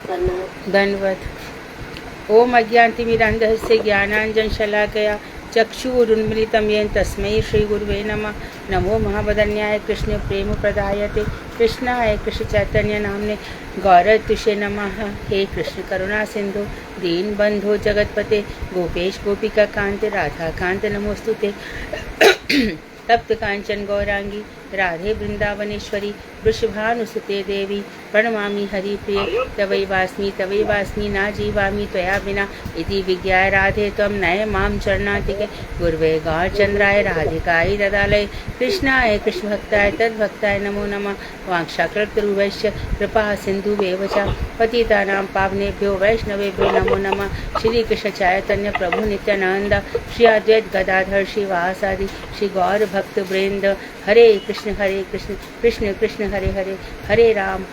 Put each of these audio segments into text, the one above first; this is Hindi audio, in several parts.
धन्यवाद। ओम अज्ञानतिमिरान्धस्य ज्ञानाञ्जनशलाकया चक्षुरुन्मिलितं येन तस्मै श्रीगुरुवे नमः। नमो महावदन्याय कृष्ण प्रेम प्रदायते कृष्णाय कृष्ण चैतन्य नामने गौरतुषे नमः। हे कृष्ण करुणा सिंधु दीनबंधु जगतपते गोपेश गोपिका कांत राधा कांत नमोस्तुते। तप्त कांचन गौरांगी राधे वृंदावनेश्वरी वृषभानुसुते देवी प्रणमामि हरिप्रिये। तवैवास्मि ना जीवामि त्वया विना इति विज्ञाय राधे त्वं नय मां चरणातिके। गुर्वे गौरचन्द्राय राधिकायै ददालय कृष्णाय कृष्णभक्ताय तद्भक्ताय नमो नमः। वाञ्छाकल्पतरुभ्यश्च कृपा सिन्धुभ्येव च पतितानां पावनेभ्यो वैष्णवेभ्यो नमो नमः। श्री कृष्ण चैतन्य प्रभु नित्यानंद श्री अद्वैत गदाधर श्रीवासादि श्री गौर भक्त वृंद। हरे कृष्ण कृष्ण कृष्ण हरे हरे, हरे राम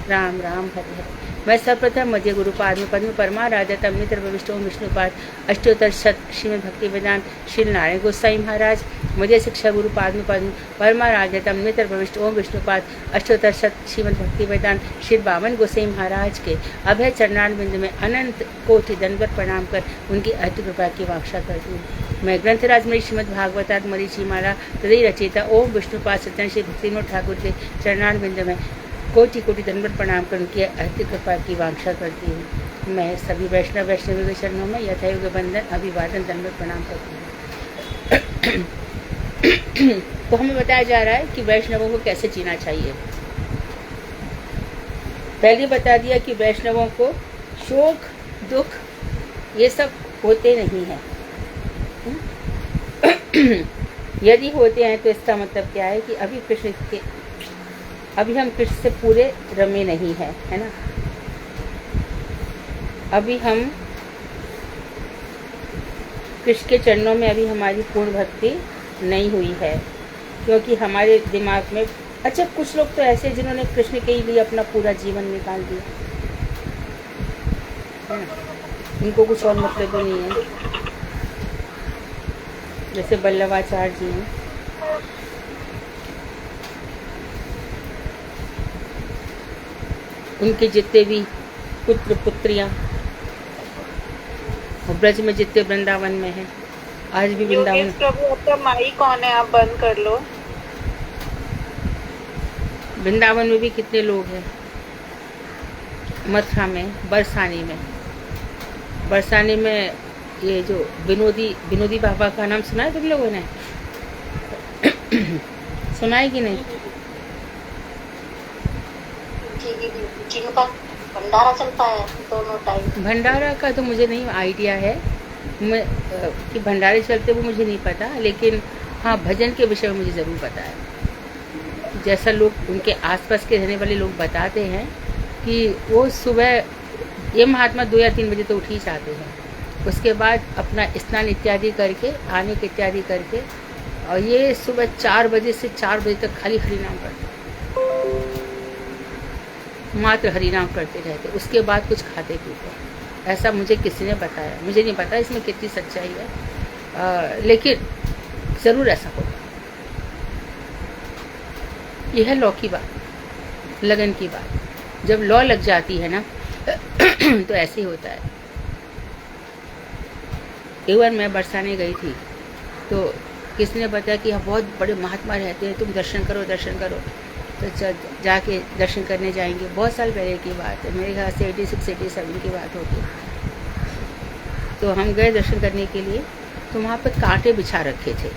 राम राम हरे हरे। मैं सर्वप्रथम मध्य गुरु पाद पद्म परमाराध्य तम मित्र विष्णु विष्णुपाद अष्टोत्तर शत श्रीमद भक्ति वेदांत श्री नारायण गोसाई महाराज मध्य शिक्षा गुरु पाद पद्म परमाराध्य तम मित्र विष्णु विष्णुपाद अष्टोत्तर शत श्रीमद भक्ति वेदांत श्री बामन गोसाई महाराज के अभय चरणान बिंदु में अनंत कोटि दंडवत प्रणाम कर उनकी अति कृपा की वाक्षा करती हूँ। मैं ग्रंथराज में श्रीमद भागवतात मरीचि माला हृदय रचयिता ओम विष्णुपाद सत्यन श्री भक्तिविनोद ठाकुर के चरणान बिंदु में कोटि कोटि दंडवत प्रणाम कर उनकी अति कृपा की वांछा करती हूँ। मैं सभी वैष्णवी के चरणों में यथायुग बंदन अभिवादन दंडवत प्रणाम करती हूँ। तो हमें बताया जा रहा है कि वैष्णवों को कैसे जीना चाहिए। पहले बता दिया कि वैष्णवों को शोक दुख ये सब होते नहीं हैं। यदि होते हैं तो इसका मतलब क्या है कि अभी हम कृष्ण से पूरे रमे नहीं हैं, है ना। अभी हम कृष्ण के चरणों में अभी हमारी पूर्ण भक्ति नहीं हुई है, क्योंकि हमारे दिमाग में अच्छा कुछ लोग तो ऐसे जिन्होंने कृष्ण के लिए अपना पूरा जीवन निकाल दिया, है ना। इनको कुछ और मतलब ही नहीं है। जैसे वल्लभाचार्य जी हैं, उनके जितने भी पुत्र पुत्रियां ब्रज में जितने वृंदावन में हैं, आज भी वृंदावन। प्रभु आपका माई कौन है, आप बंद कर लो। वृंदावन में भी कितने लोग हैं, मथुरा में बरसाने में ये जो विनोदी बाबा का नाम सुना है तुम लोगों ने? सुना है कि नहीं? जिनका भंडारा चलता है दोनों टाइम। भंडारा का तो मुझे नहीं आइडिया है कि भंडारे चलते वो मुझे नहीं पता, लेकिन हाँ भजन के विषय में मुझे ज़रूर पता है। जैसा लोग उनके आसपास के रहने वाले लोग बताते हैं कि वो सुबह ये महात्मा 2 या 3 बजे तो उठ ही जाते हैं, उसके बाद अपना स्नान इत्यादि करके आने के इत्यादि करके, और ये सुबह 4 बजे से 4 बजे तक खाली हरिनाम करते, मात्र हरिनाम करते रहते, उसके बाद कुछ खाते पीते। ऐसा मुझे किसी ने बताया, मुझे नहीं पता इसमें कितनी सच्चाई है, लेकिन ज़रूर ऐसा होगा। यह है लॉ की बात, लगन की बात। जब लॉ लग जाती है ना तो ऐसे ही होता है। एक बार मैं बरसाने गई थी, तो किसी ने बताया कि यहाँ बहुत बड़े महात्मा रहते हैं, तुम दर्शन करो। तो जाके दर्शन करने जाएंगे। बहुत साल पहले की बात है, मेरे ख्याल से 86-87 की बात होगी। तो हम गए दर्शन करने के लिए, तो वहाँ पर कांटे बिछा रखे थे,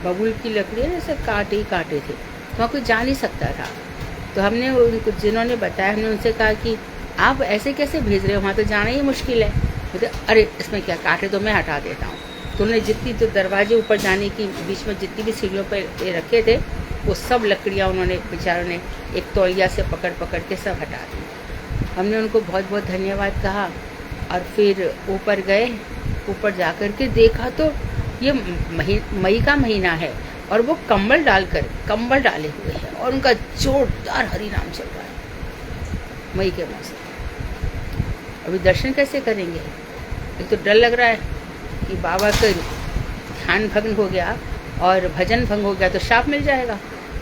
बबूल की लकड़ी है, सब कांटे ही कांटे थे, वहाँ कोई जा नहीं सकता था। तो हमने उनको जिन्होंने बताया, हमने उनसे कहा कि आप ऐसे कैसे भेज रहे हो, वहाँ तो जाना ही मुश्किल है। बोलते अरे इसमें क्या, कांटे तो मैं हटा देता हूँ। तो उन्होंने जितनी जो दरवाजे ऊपर जाने की बीच में जितनी भी सीढ़ियों पर ये रखे थे, वो सब लकड़ियाँ उन्होंने बेचारों ने एक तौलिया से पकड़ के सब हटा दी। हमने उनको बहुत बहुत धन्यवाद कहा, और फिर ऊपर गए। ऊपर जा कर के देखा तो ये मई का महीना है, और वो कंबल डाले हुए हैं, और उनका जोरदार हरिनाम चल रहा है मई के मौसम। अभी दर्शन कैसे करेंगे? एक तो डर लग रहा है कि बाबा का ध्यान भंग हो गया और भजन भंग हो गया तो शाप मिल जाएगा,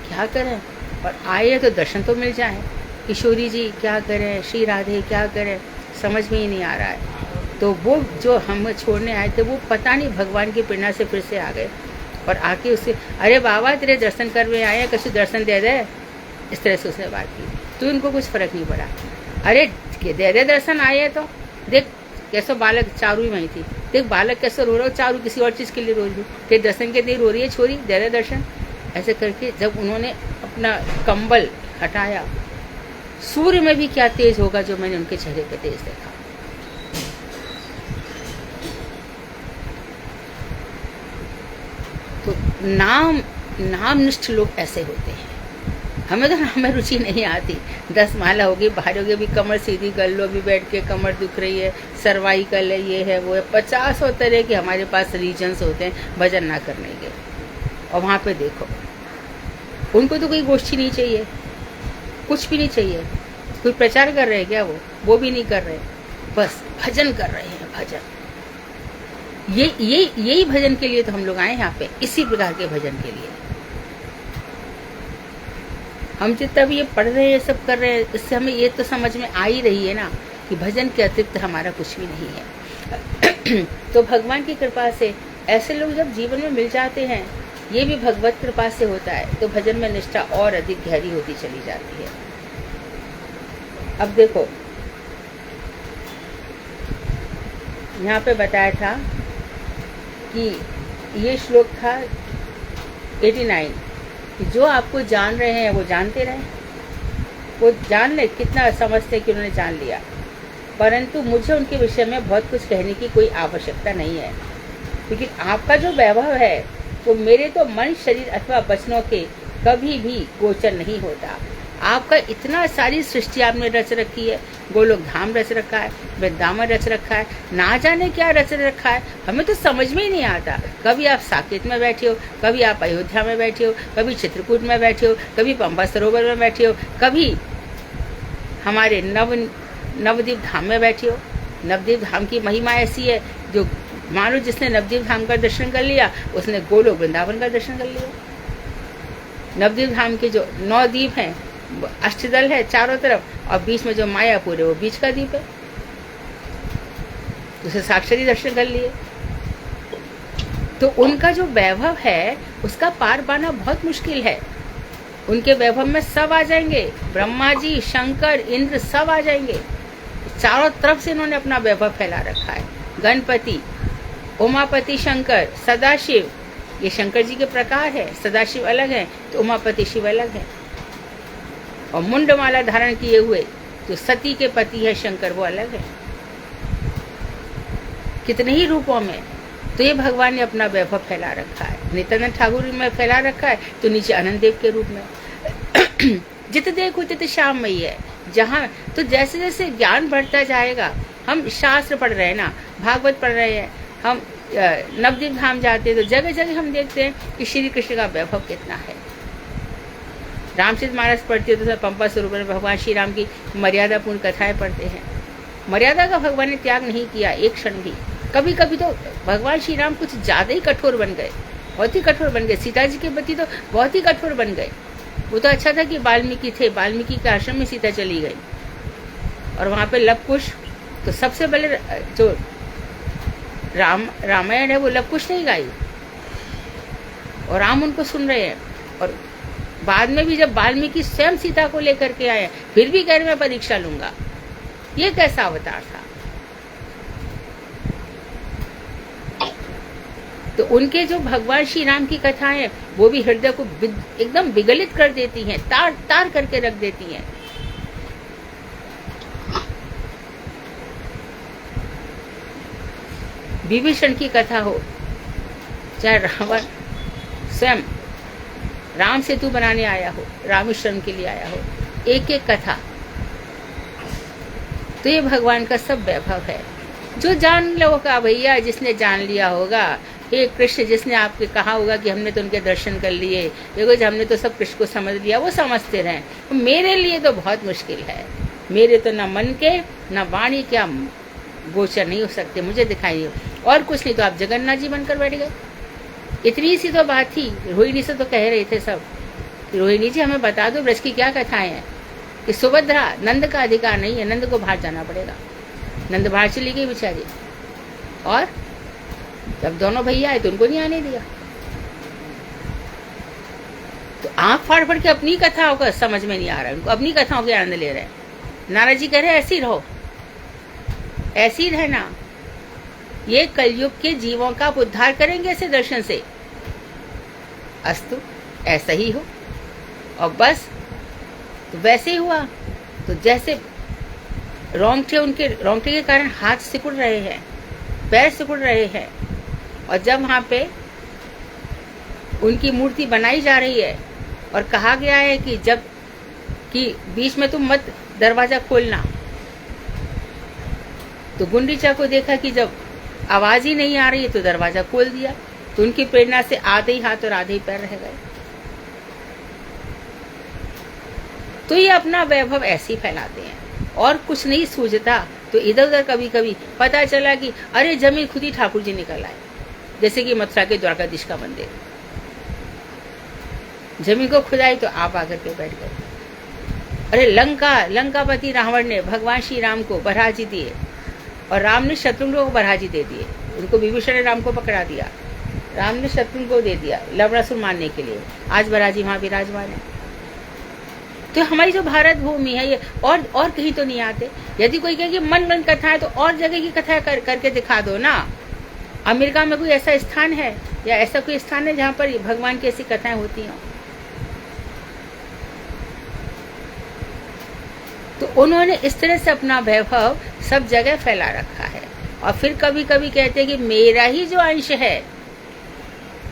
क्या करें। और आए तो दर्शन तो मिल जाए, किशोरी जी क्या करें, श्री राधे क्या करें, समझ में ही नहीं आ रहा है। तो वो जो हम छोड़ने आए थे वो पता नहीं भगवान की प्रेरणा से फिर से आ गए और आके उससे, अरे बाबा तेरे दर्शन करने आए हैं, कछु दर्शन दे दे, इस तरह से उसने बात की। तो इनको कुछ फर्क नहीं पड़ा। अरे दे दे दर्शन आए हैं तो देख कैसो बालक, चारू ही वहीं थी, देख बालक कैसे रो रहा हो, चारू किसी और चीज़ के लिए रो रही, तेरे दर्शन के लिए रो रही है छोरी, दे दे दर्शन। ऐसे करके जब उन्होंने अपना कंबल हटाया, सूर्य में भी क्या तेज होगा जो मैंने उनके चेहरे पे तेज देखा। तो नाम निष्ठ लोग ऐसे होते हैं। हमें तो नाम में रुचि नहीं आती। 10 माला होगी, बाहर होगी, अभी कमर सीधी कर लो, अभी बैठ के कमर दुख रही है, सर्वाइकल है, ये है वो है, 50 तरह के हमारे पास रीजन्स होते हैं भजन ना करने के। और वहाँ पे देखो उनको तो कोई गोष्ठी नहीं चाहिए, कुछ भी नहीं चाहिए। कोई प्रचार कर रहे हैं क्या? वो भी नहीं कर रहे, बस भजन कर रहे हैं, भजन। यही भजन के लिए तो हम लोग आए यहाँ पे, इसी प्रकार के भजन के लिए। हम जितना भी ये पढ़ रहे हैं, सब कर रहे हैं, इससे हमें ये तो समझ में आ ही रही है ना कि भजन के अतिरिक्त हमारा कुछ भी नहीं है। तो भगवान की कृपा से ऐसे लोग जब जीवन में मिल जाते हैं, ये भी भगवत कृपा से होता है, तो भजन में निष्ठा और अधिक गहरी होती चली जाती है। अब देखो यहाँ पे बताया था कि ये श्लोक था 89, कि जो आपको जान रहे हैं वो जानते रहे, वो जान ले, कितना समझते कि उन्होंने जान लिया, परंतु मुझे उनके विषय में बहुत कुछ कहने की कोई आवश्यकता नहीं है, क्योंकि आपका जो वैभव है वो मेरे तो मन, शरीर अथवा वचनों के कभी भी गोचर नहीं होता। आपका इतना सारी सृष्टि आपने रच रखी है, गोलोक धाम रच रखा है, वृंदावन रच रखा है, ना जाने क्या रच रखा है, हमें तो समझ में ही नहीं आता। कभी आप साकेत में बैठे हो, कभी आप अयोध्या में बैठे हो, कभी चित्रकूट में बैठे हो, कभी पंबा सरोवर में बैठे हो, कभी हमारे नवद्वीप धाम में बैठे हो। नवद्वीप धाम की महिमा ऐसी है, जो मानो जिसने नवद्वीप धाम का दर्शन कर लिया उसने गोलोक वृंदावन का दर्शन कर लिया। नवद्वीप धाम के जो 9 द्वीप हैं, अष्टदल है चारों तरफ, और बीच में जो मायापुर है वो बीच का द्वीप है, उसे साक्षात दर्शन कर लिए। तो उनका जो वैभव है उसका पार पाना बहुत मुश्किल है। उनके वैभव में सब आ जाएंगे, ब्रह्मा जी, शंकर, इंद्र सब आ जाएंगे। चारों तरफ से इन्होंने अपना वैभव फैला रखा है। गणपति, उमापति, शंकर, सदाशिव, ये शंकर जी के प्रकार है, सदाशिव अलग है तो उमापति शिव अलग है। और मुंडमाला धारण किए हुए जो सती के पति है शंकर, वो अलग है। कितने ही रूपों में, तो ये भगवान ने अपना वैभव फैला रखा है। नित्यानंद ठाकुर में फैला रखा है, तो नीचे आनंद देव के रूप में। जित देखो तित श्याममयी है। जहाँ तो जैसे जैसे ज्ञान बढ़ता जाएगा, हम शास्त्र पढ़ रहे हैं ना, भागवत पढ़ रहे हैं, हम नवद्वीप धाम जाते हैं, तो जगह जगह हम देखते हैं कि श्री कृष्ण का वैभव कितना है। रामचरित मानस पढ़ते हो तो पंपा सरोवर में भगवान श्री राम की मर्यादापूर्ण कथाएं पढ़ते हैं। मर्यादा का भगवान ने त्याग नहीं किया एक क्षण भी। कभी कभी तो भगवान श्री राम कुछ ज़्यादा ही कठोर बन गए, बहुत ही कठोर बन गए। सीता जी के प्रति तो बहुत ही कठोर बन गए। वो तो अच्छा था कि वाल्मीकि थे, वाल्मीकि के आश्रम में सीता चली गई, और वहाँ पे लवकुश, तो सबसे पहले जो रामायण है वो लवकुश नहीं गाई, और राम उनको सुन रहे हैं। और बाद में भी जब वाल्मीकि स्वयं सीता को लेकर के आए, फिर भी कह रहे मैं परीक्षा लूंगा। ये कैसा अवतार था? तो उनके जो भगवान श्री राम की कथाएं हैं वो भी हृदय को एकदम विगलित कर देती हैं, तार तार करके रख देती हैं। विभीषण की कथा हो, चाहे रावण स्वयं राम सेतु बनाने आया हो, रामेश्वरम के लिए आया हो, एक एक कथा, तो ये भगवान का सब वैभव है। जो जान लो का भैया, जिसने जान लिया होगा, हे कृष्ण, जिसने आपके कहा होगा कि हमने तो उनके दर्शन कर लिए, देखो हमने तो सब कृष्ण को समझ लिया, वो समझते रहें। तो मेरे लिए तो बहुत मुश्किल है। मेरे तो ना मन के ना वाणी क्या गोचर नहीं हो सकते, मुझे दिखाई नहीं। और कुछ नहीं तो आप जगन्नाथ जी बनकर बैठ गए। इतनी सी तो बात थी। रोहिणी से तो कह रहे थे सब, रोहिणी जी हमें बता दो ब्रज की क्या कथाएं हैं। कि सुभद्रा नंद का अधिकार नहीं है, नंद को बाहर जाना पड़ेगा। नंद बाहर चली गई बेचारी, और जब दोनों भैया आए तो उनको नहीं आने दिया। तो आंख फाड़ फाड़ के अपनी कथाओं का समझ में नहीं आ रहा है, उनको अपनी कथाओं के आनंद ले रहे हैं। नारद जी कह रहे हैं ऐसे ही रहो, ऐसे ही रहना, ये कलयुग के जीवों का उद्धार करेंगे ऐसे दर्शन से। अस्तु, ऐसा ही हो। और बस तो वैसे ही हुआ। तो जैसे रोंगटे के कारण हाथ सिकुड़ रहे हैं, पैर सिकुड़ रहे हैं, और जब वहां पे उनकी मूर्ति बनाई जा रही है और कहा गया है कि जब कि बीच में तुम मत दरवाजा खोलना, तो गुंडीचा को देखा कि जब आवाज ही नहीं आ रही है तो दरवाजा खोल दिया, तो उनकी प्रेरणा से आधे ही हाथ और आधे ही पैर रह गए। तो ये अपना वैभव ऐसे ही फैलाते हैं और कुछ नहीं सूझता। तो इधर उधर कभी कभी पता चला कि अरे जमीन खुद ही ठाकुर जी निकल आए, जैसे कि मथुरा के द्वारकाधीश का मंदिर, जमीन को खुदाई तो आप आकर के बैठ गए। अरे लंकापति रावण ने भगवान श्री राम को बराजी दिए, और राम ने शत्रुघ्न को बराजी दे दिए। उनको विभीषण ने राम को पकड़ा दिया, राम ने शत्रुघ्न को दे दिया लवणासुर मारने के लिए। आज बराजी वहां विराजमान है। तो हमारी जो भारत भूमि है ये और कहीं तो नहीं आते। यदि कोई कहे कि मन कथा है तो और जगह की कथा करके दिखा दो ना। अमेरिका में कोई ऐसा स्थान है या ऐसा कोई स्थान है जहाँ पर भगवान की ऐसी कथाएं होती हों? तो उन्होंने इस तरह से अपना वैभव सब जगह फैला रखा है। और फिर कभी कभी कहते हैं कि मेरा ही जो अंश है,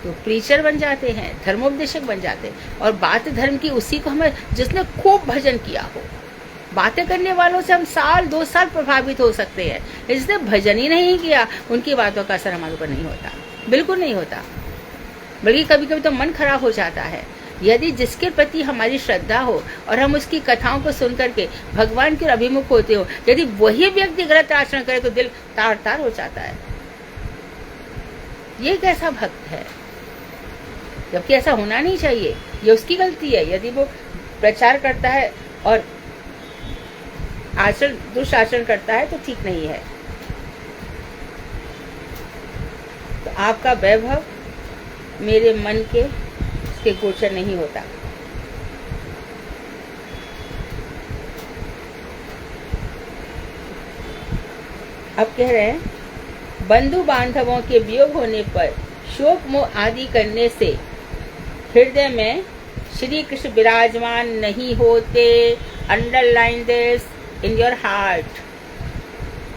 तो प्रीचर बन जाते हैं, धर्मोपदेशक बन जाते हैं। और बात धर्म की उसी को हमें, जिसने खूब भजन किया हो। बातें करने वालों से हम साल 2 साल प्रभावित हो सकते हैं, जिसने भजन ही नहीं किया उनकी बातों का असर हमारे ऊपर नहीं होता, बिल्कुल नहीं होता। बल्कि कभी कभी तो मन खराब हो जाता है। यदि जिसके प्रति हमारी श्रद्धा हो और हम उसकी कथाओं को सुनकर के भगवान के अभिमुख होते हो, यदि वही व्यक्ति गलत आचरण करे तो दिल तार तार हो जाता है। ये कैसा भक्त है, जबकि ऐसा होना नहीं चाहिए। ये उसकी गलती है यदि वो प्रचार करता है और आचरण दुष्आचरण करता है तो ठीक नहीं है। तो आपका वैभव मेरे मन के उसके गोचर नहीं होता। अब कह रहे हैं, बंधु बांधवों के वियोग होने पर शोक मोह आदि करने से हृदय में श्री कृष्ण विराजमान नहीं होते। Underline this in your heart.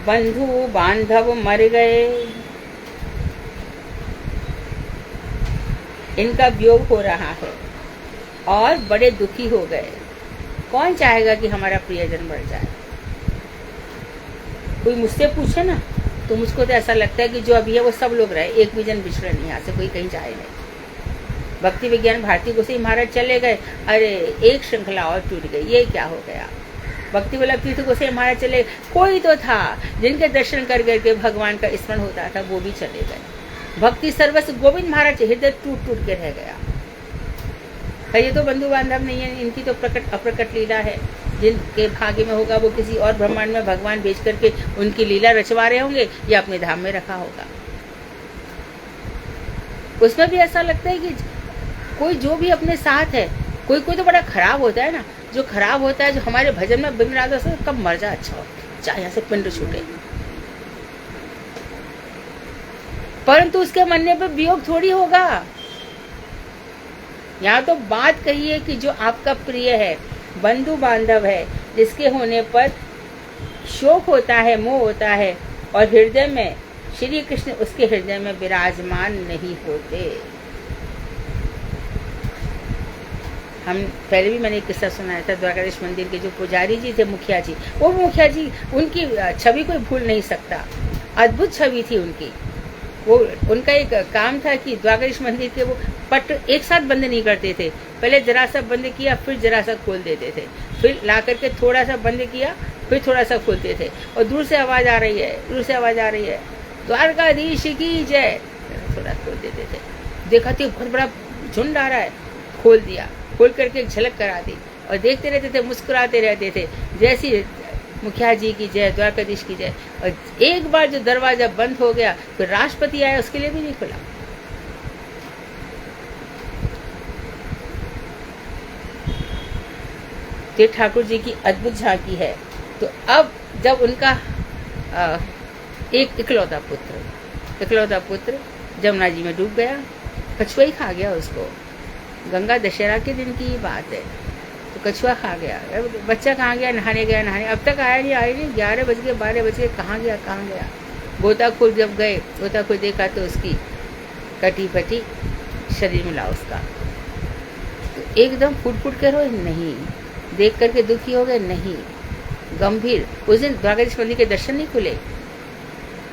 बंधु बांधव मर गए, इनका वियोग हो रहा है और बड़े दुखी हो गए। कौन चाहेगा कि हमारा प्रियजन मर जाए? कोई मुझसे पूछे ना तो मुझको तो ऐसा लगता है कि जो अभी है वो सब लोग रहे, एक भी जन बिछड़े नहीं, यहाँ से कोई कहीं जाए नहीं। भक्ति विज्ञान भारती गोसाई महाराज चले गए, अरे एक श्रृंखला और टूट गई, ये क्या हो गया। भक्ति वल्लभ तीर्थ गोसाई महाराज चले, कोई तो था जिनके दर्शन कर करके भगवान का स्मरण होता था, वो भी चले गए। भक्ति सर्वस्व गोविंद महाराज हृदय टूट टूट के रह गया। ये तो बंधु बांधव नहीं है, इनकी तो प्रकट अप्रकट लीला है। जिनके भाग्य में होगा वो किसी और ब्रह्मांड में भगवान बेच करके उनकी लीला रचवा रहे होंगे या अपने धाम में रखा होगा। उसमें भी ऐसा लगता है कि कोई जो भी अपने साथ है, कोई कोई तो बड़ा खराब होता है ना, जो खराब होता है, जो हमारे भजन में बिगड़ आता है, कब मर जाए अच्छा हो, चाहे यहाँ से पिंड छूटे। परंतु उसके मरने पर वियोग थोड़ी होगा। यहाँ तो बात कही है कि जो आपका प्रिय है, बंधु बांधव है, जिसके होने पर शोक होता है, मोह होता है, और हृदय में श्री कृष्ण उसके हृदय में विराजमान नहीं होते। हम पहले भी मैंने एक किस्सा सुनाया था, द्वारकाधीश मंदिर के जो पुजारी जी थे, मुखिया जी, वो मुखिया जी, उनकी छवि कोई भूल नहीं सकता। अद्भुत छवि थी उनकी। वो उनका एक काम था कि द्वारकाधीश मंदिर के वो पट एक साथ बंद नहीं करते थे। पहले जरा सा बंद किया, फिर जरा सा खोल देते थे, फिर ला करके थोड़ा सा बंद किया, फिर थोड़ा सा खोलते थे। और दूर से आवाज आ रही है, दूर से आवाज आ रही है, द्वारकाधीश की जय, थोड़ा खोल देते थे। देखा तो बहुत बड़ा झुंड आ रहा है, खोल दिया, खोल करके एक झलक करा दी, और देखते रहते थे, मुस्कुराते रहते थे, जैसी मुखिया जी की जय, द्वारकाधीश की जय। और एक बार जो दरवाजा बंद हो गया, फिर राष्ट्रपति आया, उसके लिए भी नहीं खुला। ये ठाकुर जी की अद्भुत झांकी है। तो अब जब उनका एक इकलौता पुत्र जमुना जी में डूब गया, कछुआ ही खा गया उसको। गंगा दशहरा के दिन की बात है, तो कछुआ खा गया। बच्चा कहाँ गया? नहाने गया, अब तक आया नहीं। 11 बज गए, 12 बज गए, कहाँ गया? गोताखोर जब गए, गोताखोर देखा तो उसकी कटी फटी शरीर मिला उसका। तो एकदम फुट के रोए? नहीं। देख करके दुखी हो गए? नहीं। गंभीर। उस दिन द्वारकाधीश मंदिर के दर्शन नहीं खुले,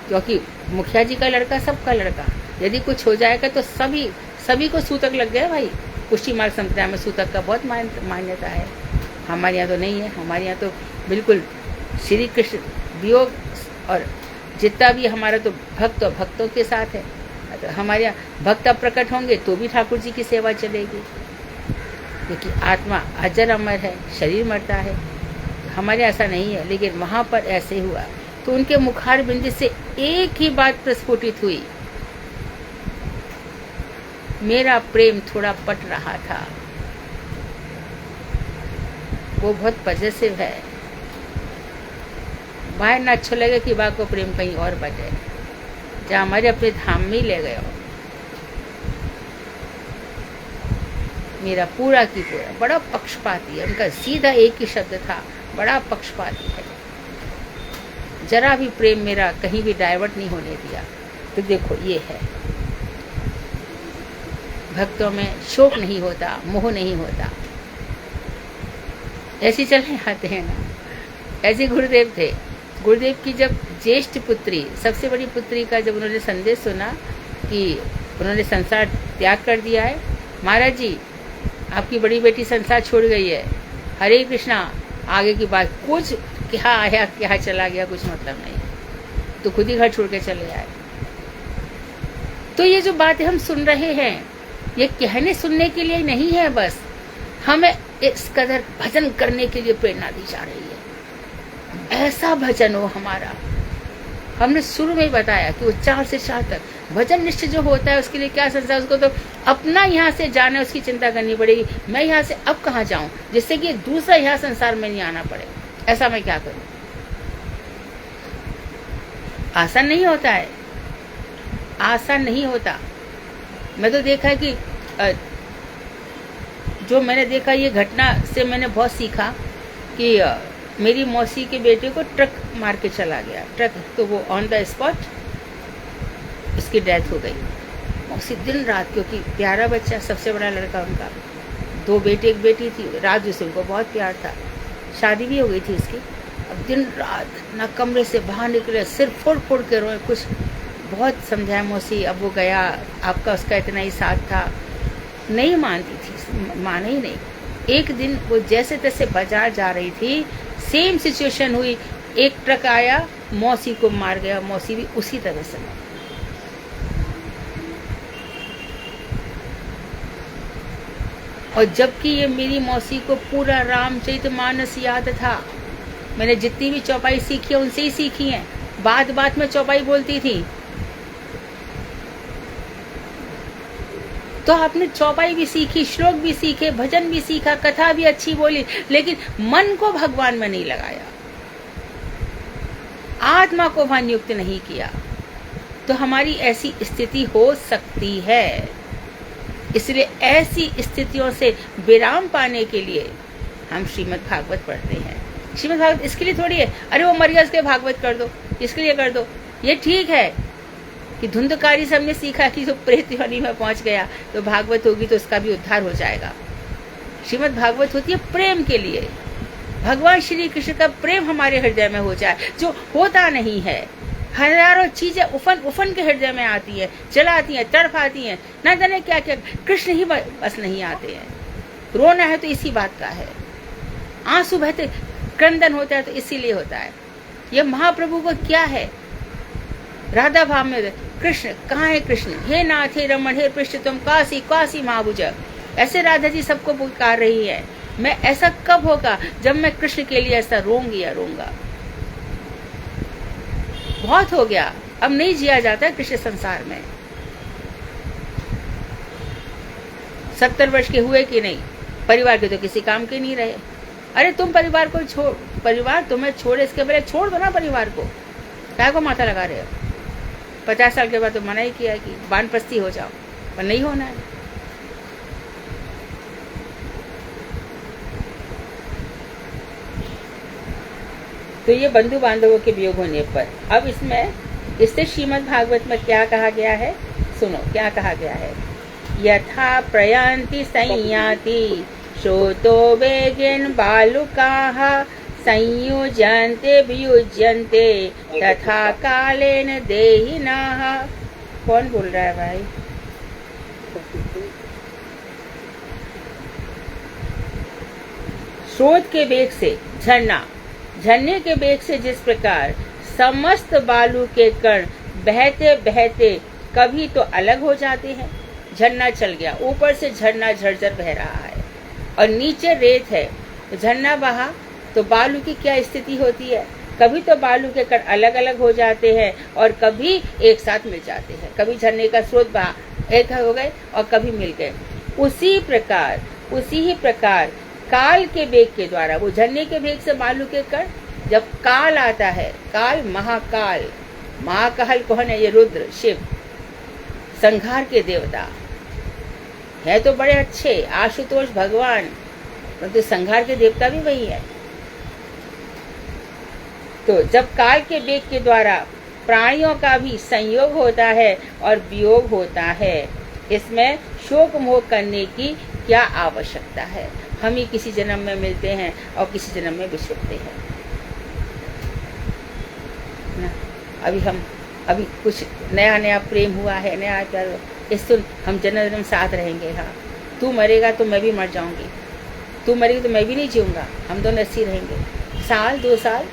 क्योंकि मुखिया जी का लड़का, सबका लड़का, यदि कुछ हो जाएगा तो सभी को सूतक लग गया भाई। पुष्टि मार्ग संप्रदाय में सूतक का बहुत मान्यता है। हमारे यहाँ तो नहीं है। हमारे यहाँ तो बिल्कुल श्री कृष्ण वियोग, और जितना भी हमारा तो भक्तों के साथ है। तो हमारे यहाँ भक्त प्रकट होंगे तो भी ठाकुर जी की सेवा चलेगी, क्योंकि आत्मा अजर अमर है, शरीर मरता है। हमारे ऐसा नहीं है, लेकिन वहाँ पर ऐसे हुआ। तो उनके मुखार बिंदु से एक ही बात प्रस्फुटित हुई, मेरा प्रेम थोड़ा पट रहा था। वो बहुत पॉजिटिव है। बाहर ना अच्छा लगे कि बा को प्रेम कहीं और बटे, जहाँ हमारे अपने धाम में ही ले गए हो। मेरा पूरा की पूरा बड़ा पक्षपाती है। उनका सीधा एक ही शब्द था, बड़ा पक्षपाती है। जरा भी प्रेम मेरा कहीं भी डाइवर्ट नहीं होने दिया। तो देखो, ये है, भक्तों में शोक नहीं होता, मोह नहीं होता। ऐसे चले आते हैं ना। ऐसे गुरुदेव थे। गुरुदेव की जब ज्येष्ठ पुत्री, सबसे बड़ी पुत्री का जब उन्होंने संदेश सुना कि उन्होंने संसार त्याग कर दिया है, महाराज जी आपकी बड़ी बेटी संसार छोड़ गई है, हरे कृष्णा, आगे की बात कुछ क्या आया क्या चला गया कुछ मतलब नहीं, तो खुद ही घर छोड़ के चले आए। तो ये जो बातें हम सुन रहे हैं, ये कहने सुनने के लिए नहीं है, बस हमें इस कदर भजन करने के लिए प्रेरणा दी जा रही है। ऐसा भजन हो हमारा। हमने शुरू में ही बताया कि वो 4 से 4 तक भजन निष्ठ जो होता है, उसके लिए क्या संसार, उसको तो अपना यहाँ से जाना, उसकी चिंता करनी पड़ेगी। मैं यहाँ से अब कहाँ जाऊं, जिससे कि दूसरा यहाँ संसार में नहीं आना पड़े। ऐसा मैं क्या करूं? आसान नहीं होता है, आसान नहीं होता। मैं तो देखा है कि जो मैंने देखा, ये घटना से मैंने बहुत सीखा कि मेरी मौसी के बेटे को ट्रक मार के चला गया, ट्रक, तो वो ऑन द स्पॉट उसकी डेथ हो गई। मौसी दिन रात, क्योंकि प्यारा बच्चा, सबसे बड़ा लड़का उनका, 2 बेटे 1 बेटी थी, रात से उनको बहुत प्यार था, शादी भी हो गई थी इसकी। अब दिन रात ना कमरे से बाहर निकले, सिर फोड़ के रोए। कुछ बहुत समझाया मौसी, अब वो गया, आपका उसका इतना ही साथ था, नहीं मानती थी, माने ही नहीं। एक दिन वो जैसे तैसे बाजार जा रही थी, सेम सिचुएशन हुई, एक ट्रक आया, मौसी को मार गया, मौसी भी उसी तरह से मर। और जबकि ये मेरी मौसी को पूरा रामचरितमानस याद था, मैंने जितनी भी चौपाई सीखी है उनसे ही सीखी है, बात बात में चौपाई बोलती थी। तो आपने चौपाई भी सीखी, श्लोक भी सीखे, भजन भी सीखा, कथा भी अच्छी बोली, लेकिन मन को भगवान में नहीं लगाया, आत्मा को वहां नियुक्त नहीं किया, तो हमारी ऐसी स्थिति हो सकती है। इसलिए ऐसी स्थितियों से विराम पाने के लिए हम श्रीमद् भागवत पढ़ते हैं। श्रीमद् भागवत इसके लिए थोड़ी है, अरे वो मर गया इसके भागवत कर दो, इसके लिए कर दो। ये ठीक है कि धुंधकारी से हमने सीखा कि जो प्रेत योनि में पहुंच गया तो भागवत होगी तो उसका भी उद्धार हो जाएगा। श्रीमद् भागवत होती है प्रेम के लिए, भगवान श्री कृष्ण का प्रेम हमारे हृदय में हो जाए, जो होता नहीं है। हजारों चीजें उफन के हृदय में आती है, जलाती हैं, तड़पाती हैं, न जाने क्या क्या, कृष्ण ही बस नहीं आते हैं। रोना है तो इसी बात का है, आंसू बहते, क्रंदन होता है तो इसीलिए होता है। ये महाप्रभु को क्या है, राधा भाव में कृष्ण कहाँ है, कृष्ण हे नाथ हे रमण हे कृष्ण तुम काशी काशी महाभुज, ऐसे राधा जी सबको पुकार रही है। मैं ऐसा कब होगा जब मैं कृष्ण के लिए ऐसा रोऊंगी या रोऊंगा। बहुत हो गया, अब नहीं जिया जाता कृष्ण संसार में। 70 वर्ष के हुए कि नहीं, परिवार के तो किसी काम के नहीं रहे। अरे तुम परिवार को छोड़, परिवार तुम्हें छोड़े, इसके पहले छोड़ दो ना परिवार को, क्या को माथा लगा रहे हो। 50 साल के बाद तो मना ही किया कि वानप्रस्थी हो जाओ, पर नहीं होना है। तो ये बंधु बांधवों के वियोग होने पर, अब इससे श्रीमद् भागवत में क्या कहा गया है, सुनो क्या कहा गया है। यथा प्रयान्ति संयाति श्रोतो वेगेन बालुकाः संयुज्यन्ते वियुज्यन्ते तथा कालेन देहिनः। कौन बोल रहा है भाई? स्रोत के वेग से झरना, झरने के वेग से जिस प्रकार समस्त बालू के कण बहते बहते कभी तो अलग हो जाते हैं। झरना चल गया, ऊपर से झरना झरझर बह रहा है और नीचे रेत है, तो झरना बहा तो बालू की क्या स्थिति होती है। कभी तो बालू के कण अलग अलग हो जाते हैं और कभी एक साथ मिल जाते हैं। कभी झरने का स्रोत बहा एक हो गए और कभी मिल गए। उसी ही प्रकार काल के वेग के द्वारा, वो झरने के वेग से बालू के कण, जब काल आता है, काल महाकाल, महाकाल कौन है? ये रुद्र शिव, संहार के देवता है। तो बड़े अच्छे आशुतोष भगवान, परंतु संहार के देवता भी वही है। तो जब काल के वेग के द्वारा प्राणियों का भी संयोग होता है और वियोग होता है, इसमें शोक मोह करने की क्या आवश्यकता है। हम ही किसी जन्म में मिलते हैं और किसी जन्म में विछड़ते हैं ना। अभी कुछ नया प्रेम हुआ है, नया प्यार, इस सुन हम जन्म जन्म साथ रहेंगे। हाँ, तू मरेगा तो मैं भी मर जाऊंगी, तू मरेगी तो मैं भी नहीं जीऊंगा, हम दोनों ऐसे रहेंगे। साल 2 साल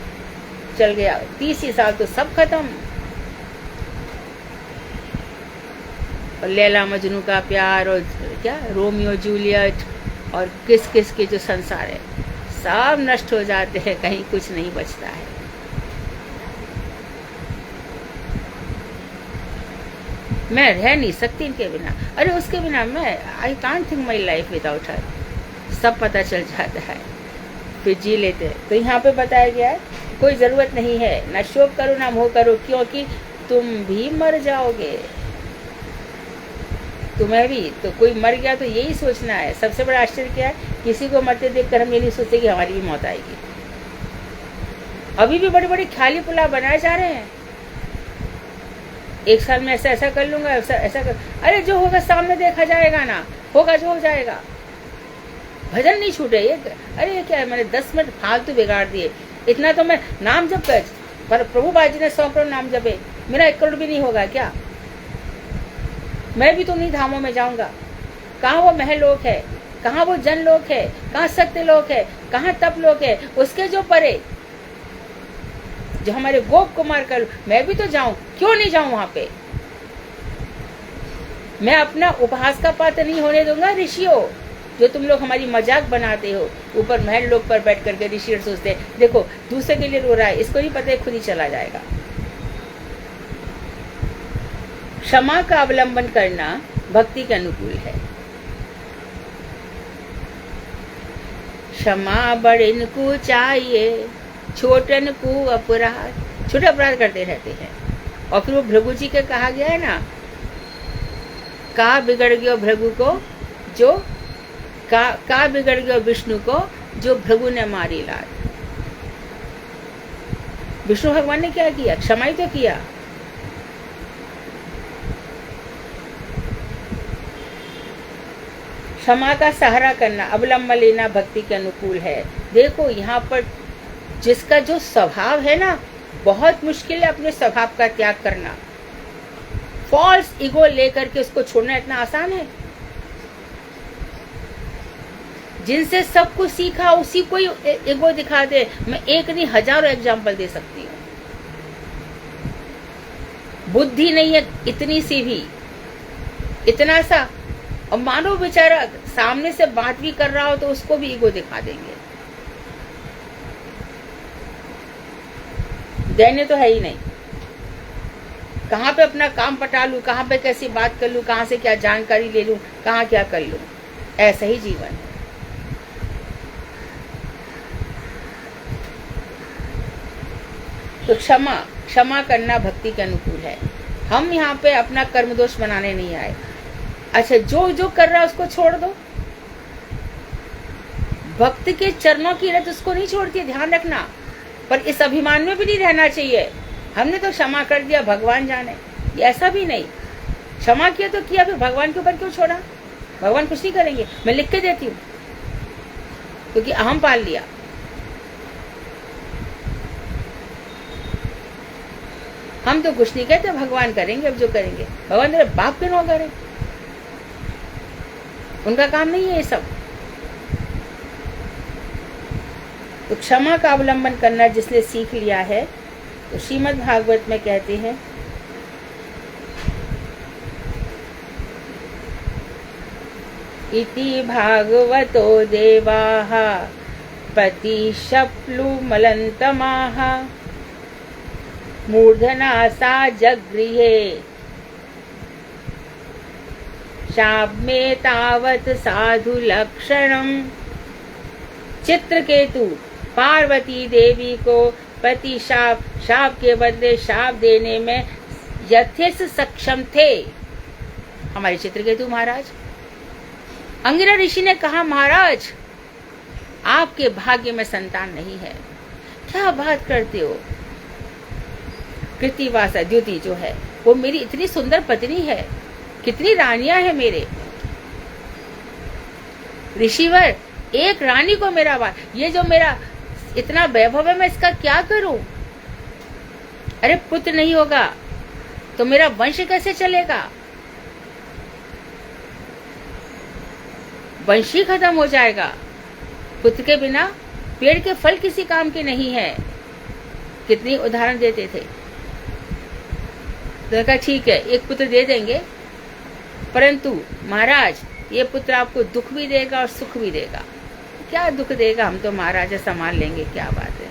चल गया, 30 साल तो सब खत्म। और लैला मजनू का प्यार और क्या रोमियो जूलियट और किस किस के जो संसार है, सब नष्ट हो जाते हैं, कहीं कुछ नहीं बचता है। मैं रह नहीं सकती इनके बिना। अरे उसके बिना मैं I can't think my life without her, सब पता चल जाता है, फिर जी लेते हैं। तो यहाँ पे बताया गया है कोई ज़रूरत नहीं है, ना शोक करो ना मोह करो, क्योंकि तुम भी मर जाओगे। तुम्हें भी तो कोई मर गया तो यही सोचना है। सबसे बड़ा आश्चर्य क्या है, किसी को मरते देखकर हम ये नहीं सोचते कि हमारी भी मौत आएगी। अभी भी बड़े बड़े ख्याली पुलाव बनाए जा रहे हैं, 1 साल में ऐसा कर लूंगा, ऐसा कर। अरे जो होगा सामने देखा जाएगा ना, होगा जो हो जाएगा। भजन नहीं छूटे ये। अरे ये क्या है, मैंने 10 मिनट फालतू बिगाड़ दिए। इतना तो मैं नाम जप कर, पर प्रभु बाजी ने 100 करोड़ नाम जपे, मेरा 1 करोड़ भी नहीं होगा क्या? मैं भी तो नहीं धामों में जाऊंगा। कहाँ वो महल लोक है, कहाँ वो जन लोक है, कहाँ सत्य लोक है, कहाँ तप लोक है, उसके जो परे जो हमारे गोप कुमार कर, मैं भी तो जाऊं, क्यों नहीं जाऊं वहां पे? मैं अपना उपहास का पात्र नहीं होने दूंगा। ऋषियों, जो तुम लोग हमारी मजाक बनाते हो, ऊपर महल लोक पर बैठ करके ऋषि सोचते हैं देखो दूसरे के लिए रो रहा है, इसको नहीं पता है खुद ही चला जाएगा। क्षमा का अवलंबन करना भक्ति के अनुकूल है। क्षमा बड़न को चाहिए, छोटन को अपराध। छोटे अपराध करते रहते हैं। और फिर वो भृगु जी के कहा गया है ना, का बिगड़ गयो भृगु को जो का बिगड़ गयो विष्णु को जो भृगु ने मारी लात। विष्णु भगवान ने क्या किया? क्षमा ही तो किया। क्षमा का सहारा करना, अवलंबन लेना भक्ति के अनुकूल है। देखो यहाँ पर जिसका जो स्वभाव है ना, बहुत मुश्किल है अपने स्वभाव का त्याग करना। फॉल्स ईगो लेकर के उसको छोड़ना इतना आसान है। जिनसे सब कुछ सीखा उसी को ईगो दिखा दे। मैं एक नहीं हजारों एग्जाम्पल दे सकती हूँ। बुद्धि नहीं है इतनी सी भी, इतना सा। और मानो बेचारा सामने से बात भी कर रहा हो तो उसको भी ईगो दिखा देंगे। दैन्य तो है ही नहीं। कहाँ पे अपना काम पटा लूं, कहाँ पे कैसी बात कर लूं, कहाँ से क्या जानकारी ले लूं, कहाँ क्या कर लूं, ऐसा ही जीवन है। तो क्षमा करना भक्ति के अनुकूल है। हम यहाँ पे अपना कर्म दोष बनाने नहीं आए। अच्छा, जो कर रहा है उसको छोड़ दो। भक्त के चरणों की रत उसको नहीं छोड़ती, ध्यान रखना। पर इस अभिमान में भी नहीं रहना चाहिए, हमने तो क्षमा कर दिया, भगवान जाने। ऐसा भी नहीं, क्षमा किया तो किया, फिर भगवान के ऊपर क्यों छोड़ा? भगवान कुछ नहीं करेंगे, मैं लिख के देती हूँ, क्योंकि अहम पाल लिया। हम तो कुछ नहीं कहते, भगवान करेंगे अब जो करेंगे। भगवान तेरे बाप क्यों ना करे, उनका काम नहीं है ये सब। तो क्षमा का अवलंबन करना जिसने सीख लिया है, तो श्रीमद् भागवत में कहते हैं, इति भागवतो देवाः प्रतिशप्लुमलन्तमाः मूर्धना सा जगृहे शाब्मे तावत् साधु लक्षणम्। चित्रकेतु पार्वती देवी को पति शाप के बदले शाप देने में यथेष्ट सक्षम थे हमारे चित्रकेतु महाराज। अंगिरा ऋषि ने कहा, महाराज आपके भाग्य में संतान नहीं है। क्या बात करते हो? कृतिवासा द्युति जो है वो मेरी इतनी सुंदर पत्नी है, कितनी रानियां हैं मेरे। ऋषिवर, एक रानी को मेरा बात, ये जो मेरा इतना वैभव है, मैं इसका क्या करूं? अरे पुत्र नहीं होगा तो मेरा वंश कैसे चलेगा? वंश ही खत्म हो जाएगा। पुत्र के बिना पेड़ के फल किसी काम के नहीं है। कितनी उदाहरण देते थे। तो कहा ठीक है, एक पुत्र दे देंगे, परंतु महाराज ये पुत्र आपको दुख भी देगा और सुख भी देगा। क्या दुख देगा, हम तो महाराजा संभाल लेंगे। क्या बात है,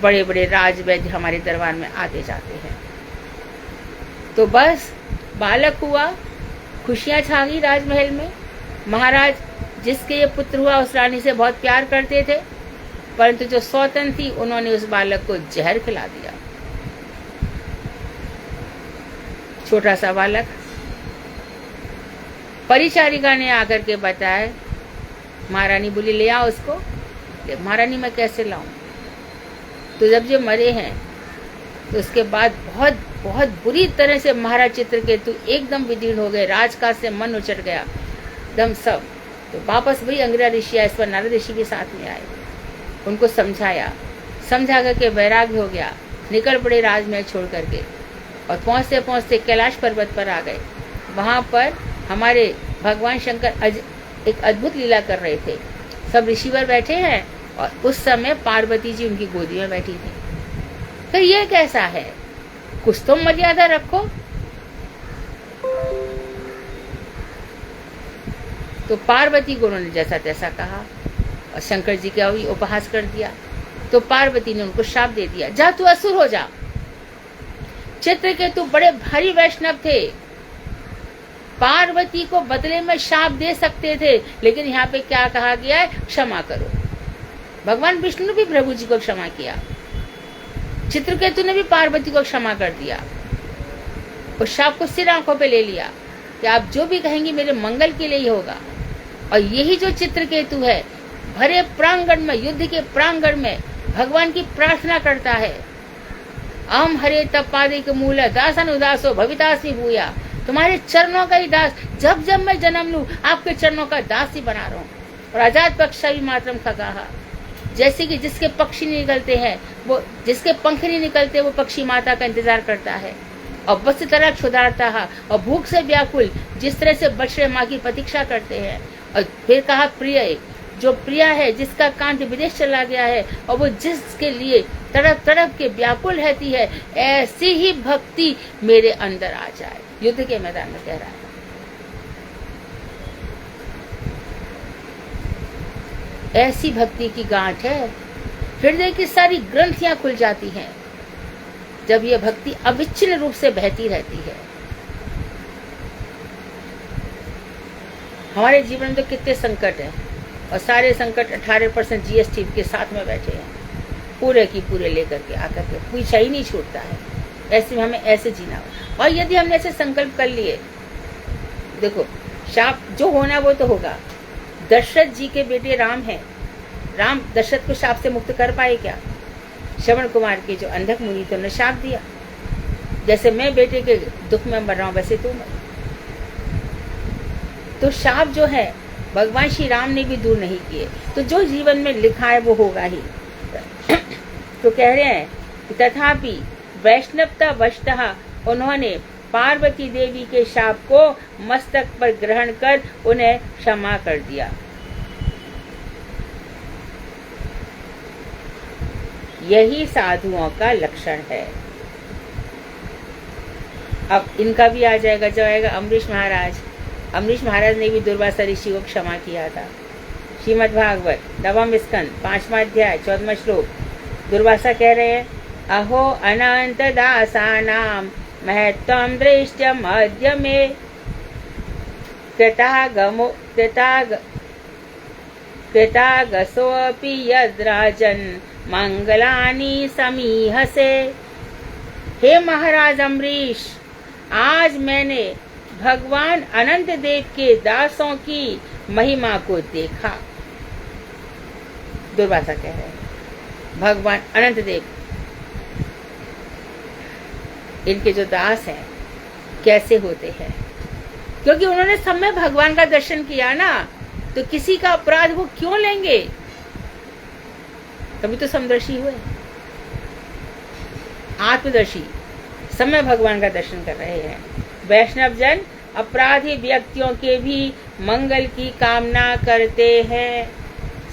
बड़े बड़े राजवैद्य हमारे दरबार में आते जाते हैं। तो बस बालक हुआ, खुशियां छा गई राजमहल में। महाराज जिसके ये पुत्र हुआ उस रानी से बहुत प्यार करते थे, परंतु जो सौतन थी उन्होंने उस बालक को जहर खिला दिया। छोटा सा बालक। परिचारिका ने आकर के बताया, महारानी बोली ले आओ उसको। महारानी मैं कैसे लाऊं? तो जब जो मरे हैं तो उसके बाद बहुत बहुत बुरी तरह से महाराज चित्रकेतु एकदम विदीर्ण हो गए, राजकाज से मन उचट गया एकदम सब। तो वापस वही अंगिरा ऋषि आए, इस पर नारद ऋषि के साथ में आए, उनको समझाया, समझा करके वैराग्य हो गया, निकल पड़े राजमहल छोड़ करके और पहुंचते पहुंचते कैलाश पर्वत पर आ गए। वहां पर हमारे भगवान शंकर एक अद्भुत लीला कर रहे थे। सब ऋषिवर बैठे हैं और उस समय पार्वती जी उनकी गोदी में बैठी थी। तो ये कैसा है, कुछ तो मर्यादा रखो। तो पार्वती को उन्होंने जैसा तैसा कहा और शंकर जी का भी उपहास कर दिया। तो पार्वती ने उनको शाप दे दिया, जा तू असुर हो जा। चित्रकेतु बड़े भारी वैष्णव थे, पार्वती को बदले में शाप दे सकते थे, लेकिन यहाँ पे क्या कहा गया है, क्षमा करो। भगवान विष्णु ने भी प्रभु जी को क्षमा किया, चित्रकेतु ने भी पार्वती को क्षमा कर दिया। उस शाप को सिर आंखों पे ले लिया कि आप जो भी कहेंगे मेरे मंगल के लिए ही होगा। और यही जो चित्रकेतु है, भरे प्रांगण में, युद्ध के प्रांगण में भगवान की प्रार्थना करता है, अहम हरे तपादिक मूल दासन उदासो भवितास्मि भूया। तुम्हारे चरणों का ही दास, जब जब मैं जन्म लूं आपके चरणों का दास ही बना रहा हूँ। और अजात पक्षा भी मातरम खगाहा, जैसे कि जिसके पक्षी नहीं निकलते हैं, वो जिसके पंख नहीं निकलते, वो पक्षी माता का इंतजार करता है। और बस तरह क्षुधारता है, और भूख से व्याकुल जिस तरह से बछड़े माँ की प्रतीक्षा करते हैं। और फिर कहा प्रिय, जो प्रिया है, जिसका कांत विदेश चला गया है और वो जिसके लिए तड़प तड़प के व्याकुल रहती है, ऐसी ही भक्ति मेरे अंदर आ जाए। युद्ध के मैदान में कह रहा है। ऐसी भक्ति की गांठ है, हृदय की सारी ग्रंथियां खुल जाती हैं जब यह भक्ति अविच्छिन्न रूप से बहती रहती है। हमारे जीवन में तो कितने संकट हैं, और सारे संकट 18% जीएसटी के साथ में बैठे हैं, पूरे की पूरे लेकर के आकर के पीछा ही नहीं छूटता है। ऐसे में हमें ऐसे जीना हो। और यदि हमने ऐसे संकल्प कर लिए, देखो शाप जो होना वो तो होगा। दशरथ जी के बेटे राम हैं, राम दशरथ को शाप से मुक्त कर पाए क्या? श्रवण कुमार के जो अंधक मुनि थे उन्होंने शाप दिया, जैसे मैं बेटे के दुख में मर रहा हूं वैसे तू मर। तो शाप जो है भगवान श्री राम ने भी दूर नहीं किए। तो जो जीवन में लिखा है वो होगा ही। तो कह रहे हैं तथापि वैष्णवता वशतः उन्होंने पार्वती देवी के शाप को मस्तक पर ग्रहण कर उन्हें क्षमा कर दिया। यही साधुओं का लक्षण है। अब इनका भी आ जाएगा, जो आएगा अम्बरीश महाराज। अम्बरीश महाराज ने भी दुर्वासा ऋषि को क्षमा किया था। श्रीमद् भागवत नवम स्कंद 5वां अध्याय 14वां श्लोक। दुर्वासा कह रहे हैं, अहो अनंत दासानाम महत्वम दृष्ट मध्य में कृतागसोऽपि यद्राजन मंगलानि समीहसे। हे महाराज अम्बरीश, आज मैंने भगवान अनंत देव के दासों की महिमा को देखा। दुर्वासा कह रहे हैं भगवान अनंत देव, इनके जो दास हैं कैसे होते हैं, क्योंकि उन्होंने सब में भगवान का दर्शन किया ना, तो किसी का अपराध वो क्यों लेंगे? तभी तो समदर्शी हुए, आत्मदर्शी, सब में भगवान का दर्शन कर रहे हैं। वैष्णव जन अपराधी व्यक्तियों के भी मंगल की कामना करते हैं।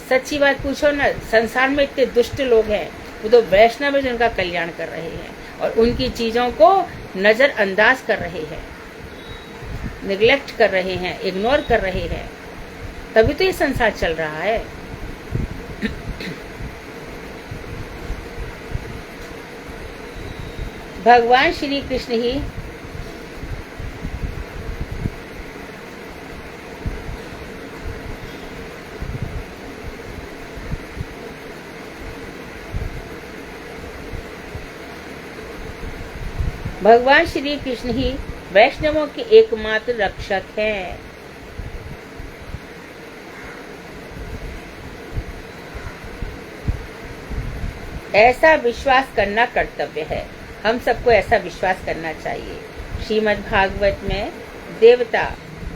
सच्ची बात पूछो ना, संसार में इतने दुष्ट लोग हैं, वो तो वैष्णव जन का कल्याण कर रहे हैं और उनकी चीजों को नजरअंदाज कर रहे हैं, निगलेक्ट कर रहे हैं, इग्नोर कर रहे हैं। तभी तो ये संसार चल रहा है। भगवान श्री कृष्ण ही भगवान श्री कृष्ण ही वैष्णवों के एकमात्र रक्षक हैं। ऐसा विश्वास करना कर्तव्य है। हम सबको ऐसा विश्वास करना चाहिए। श्रीमद् भागवत में देवता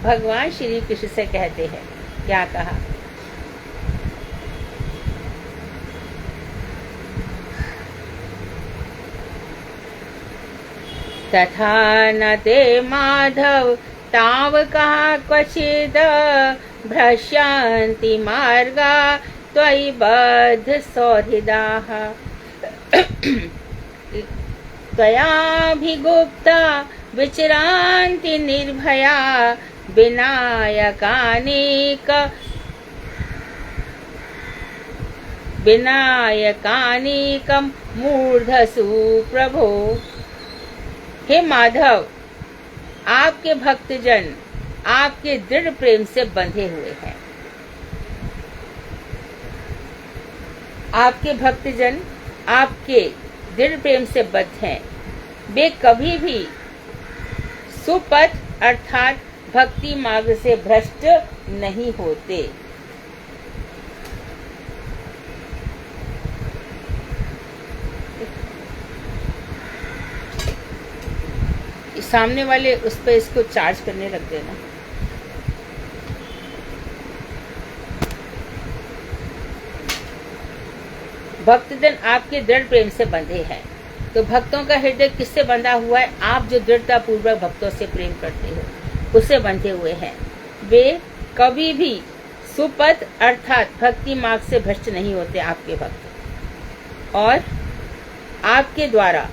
भगवान श्री कृष्ण से कहते हैं, क्या कहा? तथा न ते माधव ताव कहा क्वचिद भ्रश्यन्ति मार्गा त्वयि बद्ध सौहृदाः त्वयाभिगुप्ता विचरान्ति निर्भया विनायकानीकं मूर्धसु प्रभो। हे माधव, आपके भक्तजन आपके दृढ़ प्रेम से बंधे हुए हैं। आपके भक्तजन आपके दृढ़ प्रेम से बद्ध हैं। वे कभी भी सुपथ अर्थात भक्ति मार्ग से भ्रष्ट नहीं होते। सामने वाले उस पर इसको चार्ज करने लग देना। भक्तजन आपके दृढ़ प्रेम से बंधे हैं। तो भक्तों का हृदय किससे बंधा हुआ है? आप जो दृढ़ता पूर्वक भक्तों से प्रेम करते हो उससे बंधे हुए हैं। वे कभी भी सुपथ अर्थात भक्ति मार्ग से भ्रष्ट नहीं होते आपके भक्त। और आपके द्वारा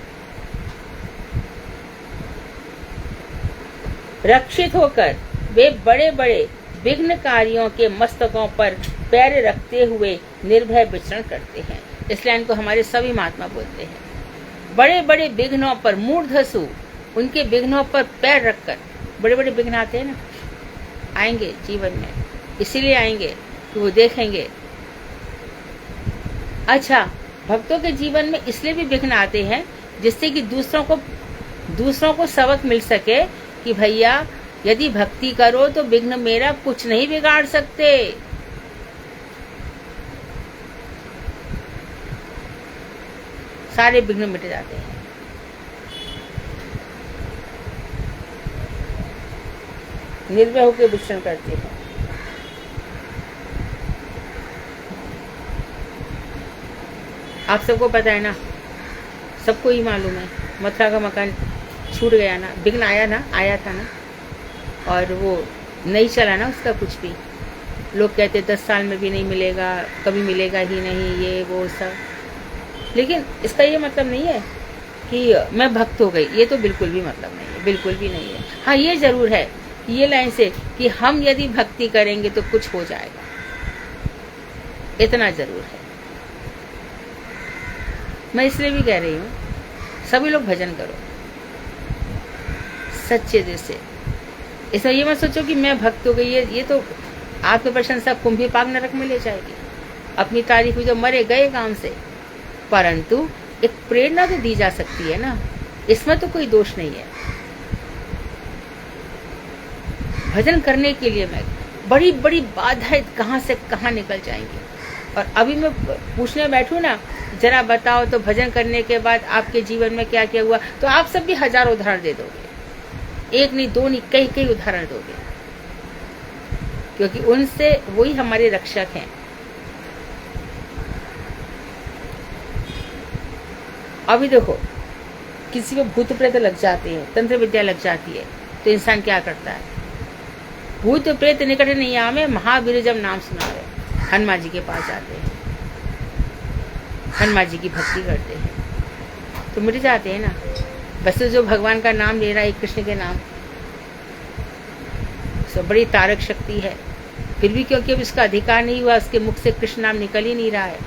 रक्षित होकर वे बड़े बड़े विघ्नकारियों के मस्तकों पर पैर रखते हुए निर्भय विचरण करते हैं। इस लाइन को हमारे सभी महात्मा बोलते हैं। बड़े बड़े विघ्नों पर मूर्धसु, उनके विघ्नों पर पैर रखकर, बड़े बड़े विघ्न आते हैं ना, आएंगे जीवन में, इसीलिए आएंगे कि वो देखेंगे। अच्छा, भक्तों के जीवन में इसलिए भी विघ्न आते हैं जिससे कि दूसरों को सबक मिल सके कि भैया यदि भक्ति करो तो विघ्न मेरा कुछ नहीं बिगाड़ सकते। सारे विघ्न मिट जाते हैं। निर्भय होकर विचरण करते हैं। आप सबको पता है ना, सबको ही मालूम है, मथुरा का मकान छूट गया ना, विघ्न आया था ना, और वो नहीं चला ना उसका कुछ भी। लोग कहते 10 साल में भी नहीं मिलेगा, कभी मिलेगा ही नहीं, ये वो सब। लेकिन इसका ये मतलब नहीं है कि मैं भक्त हो गई, ये तो बिल्कुल भी मतलब नहीं है, बिल्कुल भी नहीं है। हाँ, ये जरूर है ये लाइन से कि हम यदि भक्ति करेंगे तो कुछ हो जाएगा, इतना जरूर है। मैं इसलिए भी कह रही हूँ, सभी लोग भजन करो सच्चे दिल से। इसमें ये मत सोचो कि मैं भक्त हो गई, ये तो आत्म प्रशंसा कुंभी पाक नरक में ले जाएगी। अपनी तारीफ में जो मरे गए काम से, परंतु एक प्रेरणा तो दी जा सकती है ना, इसमें तो कोई दोष नहीं है। भजन करने के लिए मैं बड़ी बड़ी बाधाएं कहाँ से कहाँ निकल जाएंगी। और अभी मैं पूछने बैठूं ना, जरा बताओ तो भजन करने के बाद आपके जीवन में क्या क्या हुआ, तो आप सब भी हजारों उदाहरण दे दोगे, एक नहीं दो नहीं कई कई उदाहरण दोगे, क्योंकि उनसे वही हमारे रक्षक हैं। अभी देखो, किसी को भूत प्रेत लग जाते हैं, तंत्र विद्या लग जाती है, तो इंसान क्या करता है? भूत प्रेत निकट नहीं आवे, महावीर जब नाम सुनावे, हनुमान जी के पास जाते हैं, हनुमान जी की भक्ति करते हैं, तो मिट जाते हैं ना। बस जो भगवान का नाम ले रहा है, कृष्ण के नाम, सब बड़ी तारक शक्ति है, फिर भी क्योंकि अब इसका अधिकार नहीं हुआ, उसके मुख से कृष्ण नाम निकल ही नहीं रहा है।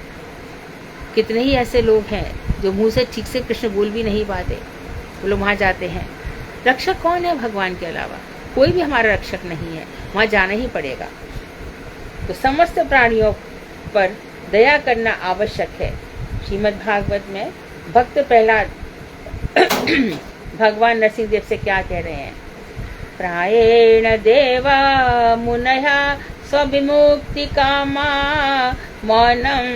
कितने ही ऐसे लोग हैं जो मुंह से ठीक से कृष्ण बोल भी नहीं पाते, वो लोग वहाँ जाते हैं। रक्षक कौन है भगवान के अलावा? कोई भी हमारा रक्षक नहीं है, वहाँ जाना ही पड़ेगा। तो समस्त प्राणियों पर दया करना आवश्यक है। श्रीमद् भागवत में भक्त प्रहलाद भगवान नरसिंह देव से क्या कह रहे हैं? प्रायेण देवा मुनया स्वविमुक्ति कामा मौनम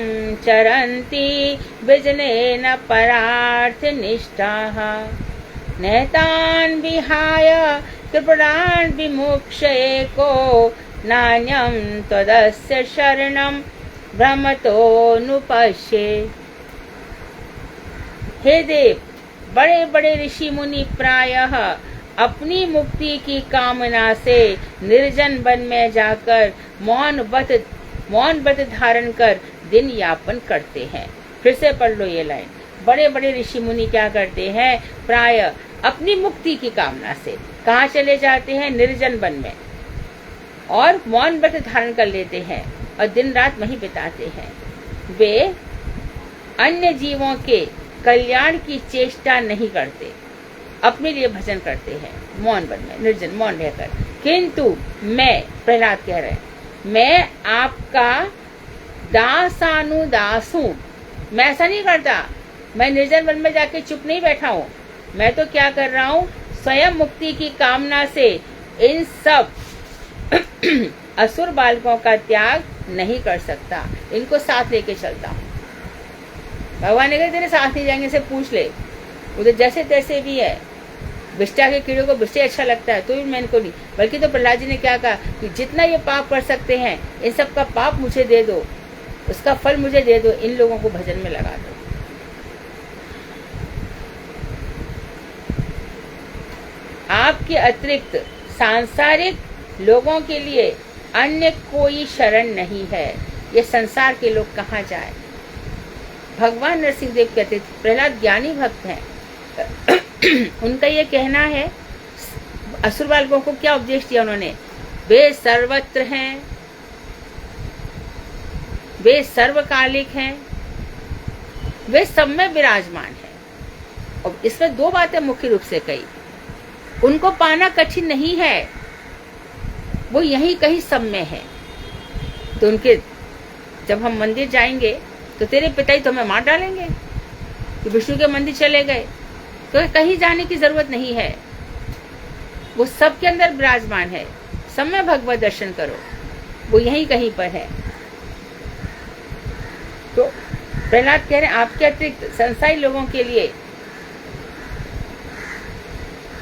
चरन्ति विजनेन परार्थ निष्ठाः नैतान् विहाय कृपणान् विमुक्षये को नान्यं त्वदस्य शरणं भ्रमतोऽनुपश्ये। हे देव, बड़े बड़े ऋषि मुनि प्रायः अपनी मुक्ति की कामना से निर्जन वन में जाकर मौन व्रत धारण कर दिन यापन करते हैं। फिर से पढ़ लो ये लाइन। बड़े बड़े ऋषि मुनि क्या करते हैं? प्राय अपनी मुक्ति की कामना से कहाँ चले जाते हैं? निर्जन वन में, और मौन व्रत धारण कर लेते हैं और दिन रात वहीं बिताते हैं। वे अन्य जीवों के कल्याण की चेष्टा नहीं करते, अपने लिए भजन करते हैं मौन वन में, निर्जन मौन रहकर। किंतु मैं, प्रहलाद कह रहे हैं, मैं आपका दासानुदास हूँ। मैं ऐसा नहीं करता, मैं निर्जन वन में जाके चुप नहीं बैठा हूँ। मैं तो क्या कर रहा हूँ? स्वयं मुक्ति की कामना से इन सब असुर बालकों का त्याग नहीं कर सकता, इनको साथ लेके चलता हूँ। भगवान ने कहा तेरे साथ नहीं जाएंगे, से पूछ ले, उधर जैसे तैसे भी है। विष्टा के कीड़ों को विष्टे अच्छा लगता है तो भी मैं इनको नहीं। बल्कि तो प्रहलाद जी ने क्या कहा कि जितना ये पाप कर सकते हैं, इन सब का पाप मुझे दे दो, उसका फल मुझे दे दो, इन लोगों को भजन में लगा दो। आपके अतिरिक्त सांसारिक लोगों के लिए अन्य कोई शरण नहीं है, ये संसार के लोग कहाँ जाए। भगवान नरसिंह देव कहते थे, प्रहलाद ज्ञानी भक्त हैं, उनका ये कहना है, असुर बालकों को क्या उपदेश दिया उन्होंने? वे सर्वत्र हैं, वे सर्वकालिक हैं, वे सब में विराजमान हैं। और इसमें दो बातें मुख्य रूप से कही, उनको पाना कठिन नहीं है, वो यहीं कहीं सब में है। तो उनके जब हम मंदिर जाएंगे तो तेरे पिताजी तो हमें मार डालेंगे कि विष्णु के मंदिर चले गए, तो कहीं जाने की जरूरत नहीं है, वो सबके अंदर विराजमान है। सब में भगवत दर्शन करो, वो यहीं कहीं पर है। तो प्रहलाद कह रहे हैं आपके अतिरिक्त संसारी लोगों के लिए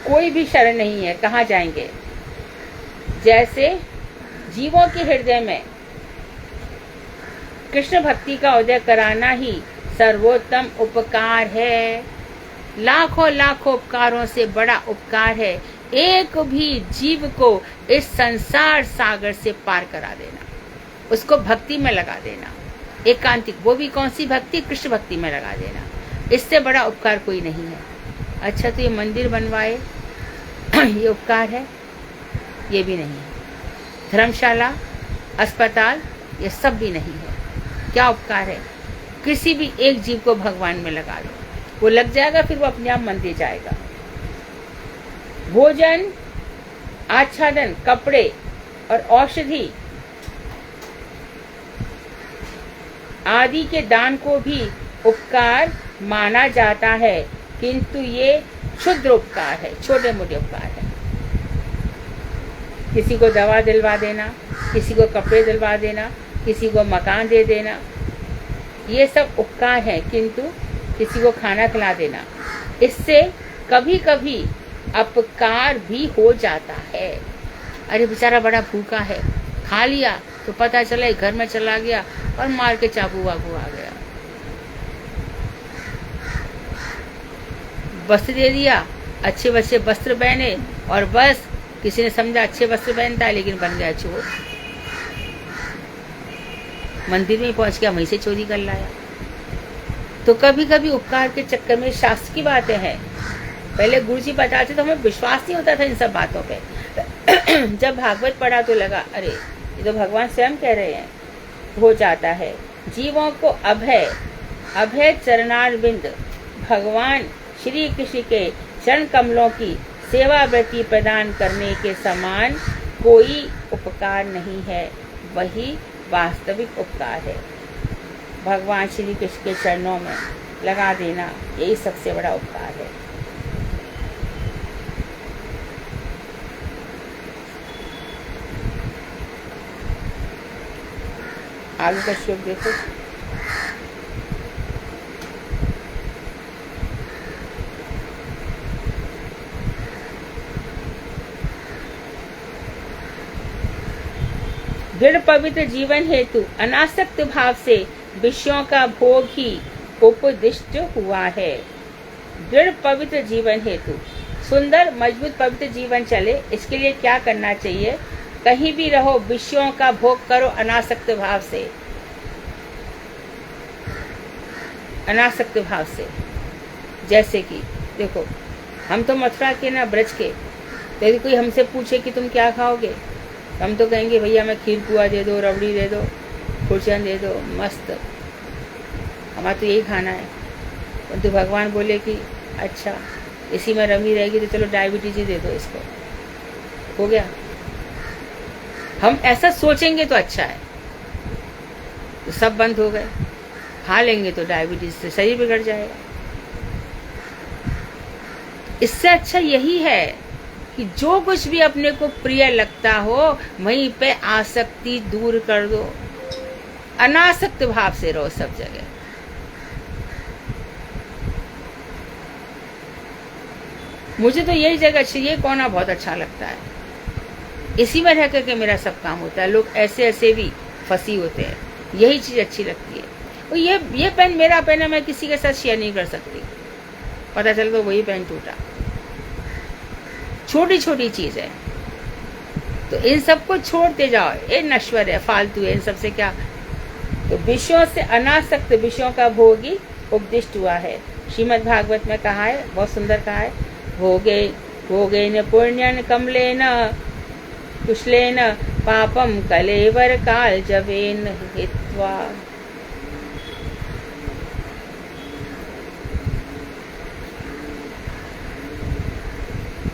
कोई भी शरण नहीं है, कहाँ जाएंगे। जैसे जीवों के हृदय में कृष्ण भक्ति का उदय कराना ही सर्वोत्तम उपकार है। लाखों लाखों उपकारों से बड़ा उपकार है एक भी जीव को इस संसार सागर से पार करा देना, उसको भक्ति में लगा देना, एकांतिक, वो भी कौन सी भक्ति, कृष्ण भक्ति में लगा देना। इससे बड़ा उपकार कोई नहीं है। अच्छा, तो ये मंदिर बनवाए ये उपकार है? ये भी नहीं है। धर्मशाला, अस्पताल, ये सब भी नहीं है। क्या उपकार है? किसी भी एक जीव को भगवान में लगा दो, वो लग जाएगा, फिर वो अपने आप मंदिर जाएगा। भोजन, आच्छादन, कपड़े और औषधि आदि के दान को भी उपकार माना जाता है, किंतु ये क्षुद्र उपकार है, छोटे मोटे उपकार है। किसी को दवा दिलवा देना, किसी को कपड़े दिलवा देना, किसी को मकान दे देना, ये सब उपकार है। किंतु किसी को खाना खिला देना, इससे कभी कभी अपकार भी हो जाता है। अरे बेचारा बड़ा भूखा है, खा लिया तो पता चला घर में चला गया और मार के चाकू वाकू आ गया। वस्त्र दे दिया, अच्छे अच्छे वस्त्र पहने, और बस किसी ने समझा अच्छे वस्त्र पहनता है, लेकिन बन गया चोर। मंदिर में पहुंच गया, वहीं से चोरी कर लाया। तो कभी कभी उपकार के चक्कर में शास्त्र की बातें हैं। पहले गुरु जी बताते तो हमें विश्वास नहीं होता था इन सब बातों पे। जब भागवत पढ़ा तो लगा अरे ये तो भगवान स्वयं कह रहे हैं। हो जाता है जीवों को अभय अभय चरणारविंद भगवान श्री कृष्ण के चरण कमलों की सेवा वृत्ति प्रदान करने के समान कोई उपकार नहीं है, वही वास्तविक उपकार है। भगवान श्री कृष्ण के चरणों में लगा देना, यही सबसे बड़ा उपकार है। आगे का श्लोक देखो। दृढ़ पवित्र जीवन हेतु अनासक्त भाव से विषयों का भोग ही उपदिष्ट हुआ है। दृढ़ पवित्र जीवन हेतु, सुंदर मजबूत पवित्र जीवन चले, इसके लिए क्या करना चाहिए? कहीं भी रहो, विषयों का भोग करो अनासक्त भाव से। अनासक्त भाव से, जैसे कि देखो हम तो मथुरा के ना, ब्रज के, तो यदि कोई हमसे पूछे कि तुम क्या खाओगे, हम तो कहेंगे भैया हमें खीर पुआ दे दो, रबड़ी दे दो, खुर्चन दे दो, मस्त, हमारा तो यही खाना है। परंतु भगवान बोले कि अच्छा इसी में रमी रहेगी तो चलो डायबिटीज ही दे दो इसको, हो गया। हम ऐसा सोचेंगे तो अच्छा है, तो सब बंद हो गए। खा लेंगे तो डायबिटीज से शरीर बिगड़ जाएगा। इससे अच्छा यही है कि जो कुछ भी अपने को प्रिय लगता हो वहीं पे आसक्ति दूर कर दो, अनासक्त भाव से रहो सब जगह। मुझे तो यही जगह अच्छी, ये कोना बहुत अच्छा लगता है, इसी में रह करके मेरा सब काम होता है। लोग ऐसे ऐसे भी फंसी होते हैं, यही चीज अच्छी लगती है। और ये पेन मेरा पेन है, मैं किसी के साथ शेयर नहीं कर सकती, पता चल तो वही पेन टूटा। छोटी छोटी चीज है, तो इन सबको छोड़ते जाओ, ये नश्वर है, फालतू है, इन सबसे क्या। तो विषयों से अनासक्त विषयों का भोगी उपदिष्ट हुआ है। श्रीमद् भागवत में कहा है, बहुत सुंदर कहा है, भोगे न पुण्यन कमलेन कुशलेन पापम कलेवर काल जवेन हित्वा।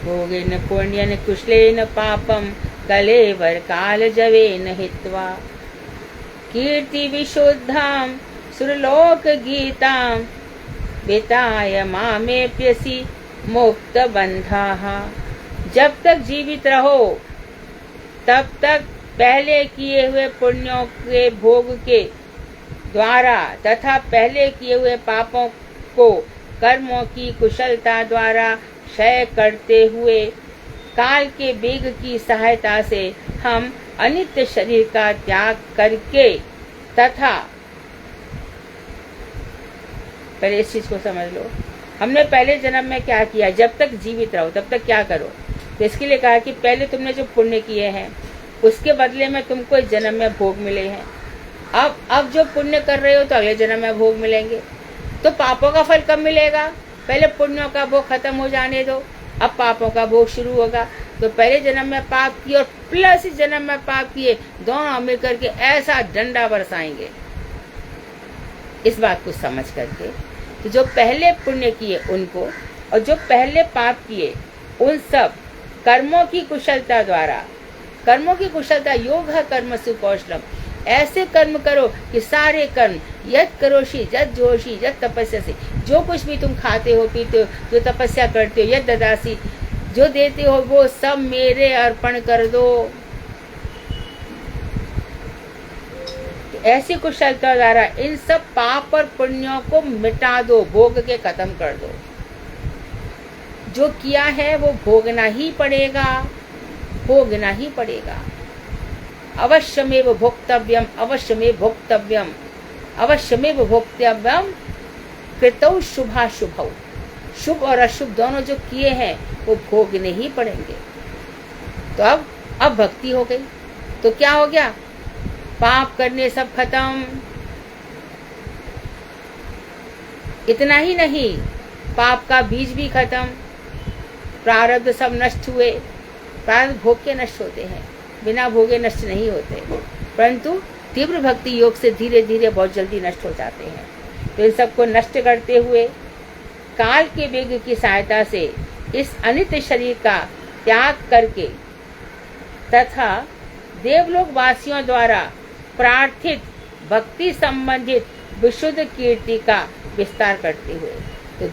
भोगेन पुण्यन कुशलेन पापम कलेवर काल जवेन हित्वा कीर्ति विशुद्धाम सुरलोक गीताम विताय मामेप्यसि मुक्त बंधाः। जब तक जीवित रहो तब तक पहले किए हुए पुण्यों के भोग के द्वारा तथा पहले किए हुए पापों को कर्मों की कुशलता द्वारा क्षय करते हुए काल के वेग की सहायता से हम अनित्य शरीर का त्याग करके तथा पहले इस चीज को समझ लो, हमने पहले जन्म में क्या किया। जब तक जीवित रहो तब तक क्या करो, तो इसके लिए कहा कि पहले तुमने जो पुण्य किए हैं उसके बदले में तुमको इस जन्म में भोग मिले हैं। अब जो पुण्य कर रहे हो तो अगले जन्म में भोग मिलेंगे। तो पापों का फल कब मिलेगा? पहले पुण्यों का भोग खत्म हो जाने दो, अब पापों का भोग शुरू होगा। तो पहले जन्म में पाप किए और प्लस इस जन्म में पाप किए, दोनों मिलकर के ऐसा डंडा बरसाएंगे। इस बात को समझ करके तो जो पहले पुण्य किए उनको और जो पहले पाप किए उन सब कर्मों की कुशलता द्वारा, कर्मों की कुशलता योग है कर्म सुकौशलम, ऐसे कर्म करो कि सारे कर्म यद करोषि यद जोशी यद तपस्या से, जो कुछ भी तुम खाते हो पीते हो, जो तपस्या करते हो, यद ददासी, जो देते हो वो सब मेरे अर्पण कर दो। ऐसी कुशलता द्वारा इन सब पाप और पुण्यों को मिटा दो, भोग के खत्म कर दो। जो किया है वो भोगना ही पड़ेगा, भोगना ही पड़ेगा। अवश्यमेव भोक्तव्यम, अवश्यमेव भोक्तव्यम, अवश्यमेव भोक्तव्यम कृतौ शुभाशुभौ। शुभ और अशुभ दोनों जो किए हैं वो भोगने ही पड़ेंगे। तो अब भक्ति हो गई तो क्या हो गया? पाप करने सब खत्म। इतना ही नहीं, पाप का बीज भी खत्म, प्रारब्ध सब नष्ट हुए। प्रारब्ध भोग के नष्ट होते हैं, बिना भोगे नष्ट नहीं होते, परंतु तीव्र भक्ति योग से धीरे धीरे बहुत जल्दी नष्ट हो जाते हैं। तो इन सबको नष्ट करते हुए काल के वेग की सहायता से इस अनित्य शरीर का त्याग करके तथा देवलोक वासियों द्वारा प्रार्थित भक्ति संबंधित विशुद्ध कीर्ति का विस्तार करते हुए, तो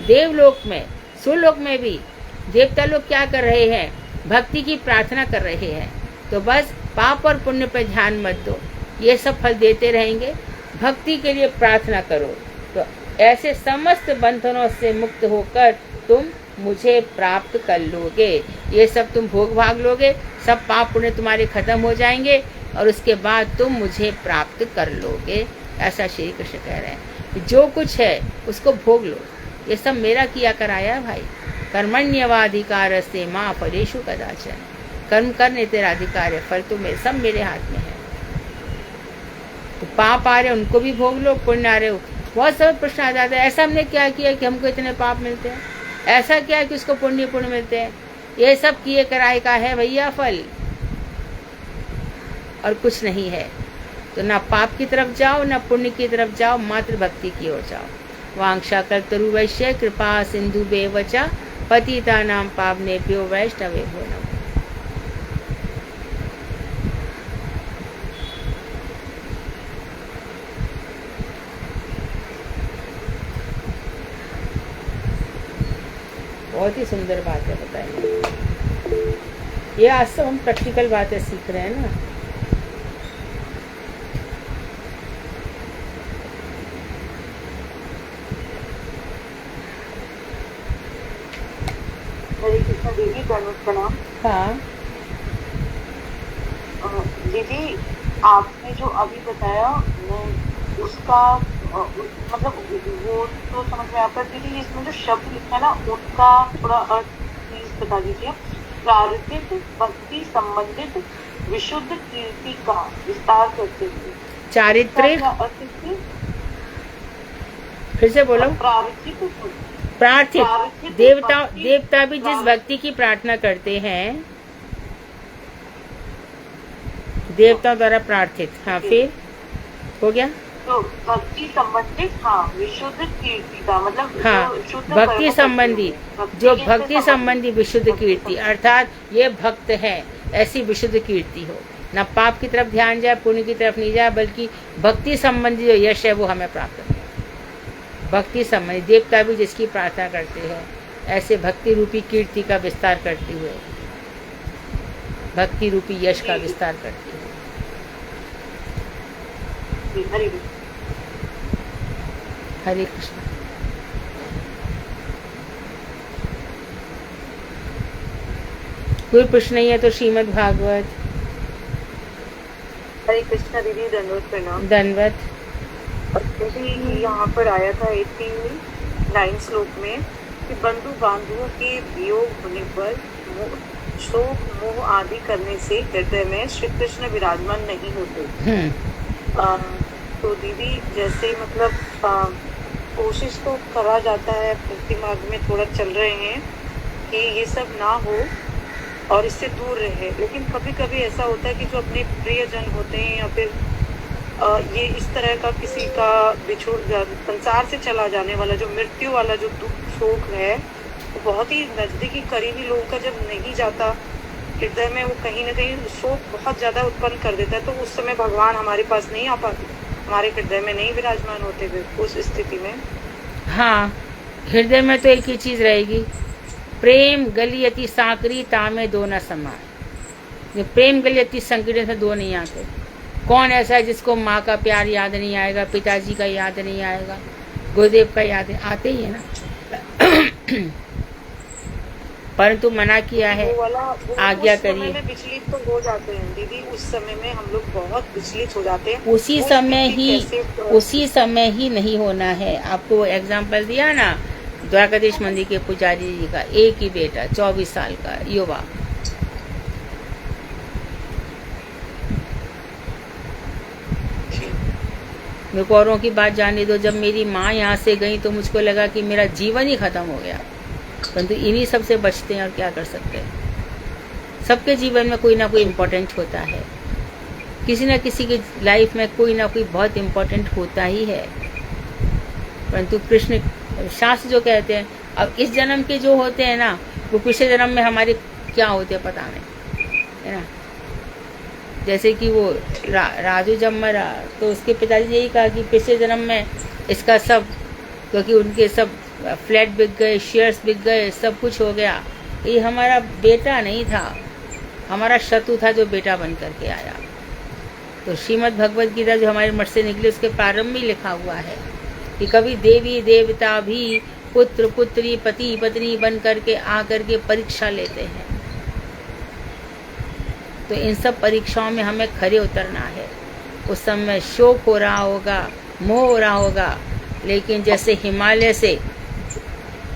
देवलोक में, सुरलोक में भी देवता लोग क्या कर रहे हैं? भक्ति की प्रार्थना कर रहे हैं। तो बस पाप और पुण्य पर ध्यान मत दो, ये सब फल देते रहेंगे। भक्ति के लिए प्रार्थना करो, तो ऐसे समस्त बंधनों से मुक्त होकर तुम मुझे प्राप्त कर लोगे। ये सब तुम भोग भाग लोगे, सब पाप पुण्य तुम्हारे खत्म हो जाएंगे और उसके बाद तुम मुझे प्राप्त कर लोगे। ऐसा श्री कृष्ण कह रहे हैं। जो कुछ है उसको भोग लो, ये सब मेरा किया कराया है भाई। कर्मण्यवाधिकार से माँ फलेषु कदाचन, कर्म करने तेरा अधिकार है, फल तो मेरे, सब मेरे हाथ में है। तो पाप आ रहे उनको भी भोग लो, पुण्य आ रहे हो। बहुत सारे प्रश्न आ जाते हैं, ऐसा हमने क्या किया कि हमको इतने पाप मिलते हैं, ऐसा क्या है कि उसको पुण्य मिलते हैं। ये सब किए कराए का है भैया फल, और कुछ नहीं है। तो ना पाप की तरफ जाओ ना पुण्य की तरफ जाओ, मात्र भक्ति की ओर जाओ। वांछा कल्पतरुवैश्य कृपा सिंधु बेवचा पतितानां पावनेभ्यो वैष्णवेभ्यो नमः। बहुत ही सुंदर बात है, बताएंगे। ये आज सब हम प्रैक्टिकल बातें सीख रहे हैं ना। हरे कृष्ण दीदी, प्रणाम। हाँ दीदी, आपने जो अभी बताया उसका मतलब वो तो समझ में आता है दीदी। इसमें जो शब्द लिखा है ना उसका थोड़ा अर्थ प्लीज बता दीजिए। प्रारब्धिक भक्ति संबंधित विशुद्ध कीर्ति का विस्तार करते हुए, चारित्रिक, फिर से बोलो। प्रार्थित, देवता भी जिस भक्ति की प्रार्थना करते हैं, देवताओं द्वारा प्रार्थित। हाँ, फिर हो गया। तो भक्ति संबंधित, हाँ, विशुद्ध कीर्ति का मतलब हाँ, जो शुद्ध भक्ति कर्म संबंधी, करते जो के से भक्ति संबंधी विशुद्ध भक्ति कीर्ति, संबंधी। अर्थात ये भक्त है ऐसी विशुद्ध कीर्ति हो, ना पाप की तरफ ध्यान जाए, पुण्य की तरफ नहीं जाए, बल्कि भक्ति संबंधी जो यश है वो हमें प्राप्त हो। भक्ति संबंधी देवता भी जिसकी प्रार्थना करते हैं, ऐसे भक्ति रूपी कीर्ति का विस्तार करते हुए, भक्ति रूपी यश का विस्तार करते हुए। हरि हरे कृष्ण। कोई प्रश्न नहीं है तो श्रीमद् भागवत। हरे कृष्ण दीदी, दंडवत प्रणाम। दंडवत। दीदी यहाँ पर आया था 89 श्लोक में कि बंधु बांधुओं के वियोग होने पर शोक मोह आदि करने से हृदय में श्री कृष्ण विराजमान नहीं होते। तो दीदी जैसे मतलब कोशिश तो करा जाता है, भक्ति मार्ग में थोड़ा चल रहे हैं कि ये सब ना हो और इससे दूर रहे, लेकिन कभी कभी ऐसा होता है कि जो अपने प्रियजन होते हैं या फिर ये इस तरह का किसी का बिछोड़ संसार से चला जाने वाला जो मृत्यु वाला जो दुख शोक है, वो बहुत ही नजदीकी करीबी लोगों का जब नहीं जाता हृदय में, वो कहीं ना कहीं शोक बहुत ज्यादा उत्पन्न कर देता है। तो उस समय भगवान हमारे पास नहीं आ पाते, हमारे हृदय में नहीं विराजमान होते हुए उस स्थिति में। हाँ, हृदय में तो एक ही चीज रहेगी, प्रेम गलियति सांकरी तामे दो न समाए। प्रेम गलियति संकीर्ण से दो नहीं आते। कौन ऐसा है जिसको माँ का प्यार याद नहीं आएगा, पिताजी का याद नहीं आएगा, गुरुदेव का याद आते ही है ना। परंतु मना किया है, आज्ञा करिए। विचलित तो हो जाते हैं दीदी, उस समय में हम लोग बहुत विचलित हो जाते हैं। उसी समय ही नहीं होना है। आपको एग्जाम्पल दिया ना द्वारकाधीश मंदिर के पुजारी जी का, एक ही बेटा 24 साल का युवा, मेरे को औरों की बात जाने दो। जब मेरी माँ यहाँ से गई तो मुझको लगा कि मेरा जीवन ही खत्म हो गया, परंतु इन्हीं सब से बचते हैं और क्या कर सकते हैं। सबके जीवन में कोई ना कोई इम्पोर्टेंट होता है, किसी न किसी की लाइफ में कोई ना कोई बहुत इम्पोर्टेंट होता ही है। परंतु कृष्ण शास्त्र जो कहते हैं, अब इस जन्म के जो होते हैं ना, वो पिछले जन्म में हमारे क्या होते हैं पता नहीं, है ना। जैसे कि वो राजू जब मरा तो उसके पिताजी यही कहा कि पिछले जन्म में इसका सब, क्योंकि उनके सब फ्लैट बिक गए, शेयर्स बिक गए, सब कुछ हो गया, ये हमारा बेटा नहीं था, हमारा शत्रु था जो बेटा बन करके आया। तो श्रीमद् भगवद गीता जो हमारे मठ से निकली उसके प्रारंभ में लिखा हुआ है कि कभी देवी देवता भी पुत्र पुत्री पति पत्नी बन करके आ करके परीक्षा लेते हैं। तो इन सब परीक्षाओं में हमें खरे उतरना है। उस समय शोक हो रहा होगा, मोह हो रहा होगा, लेकिन जैसे हिमालय से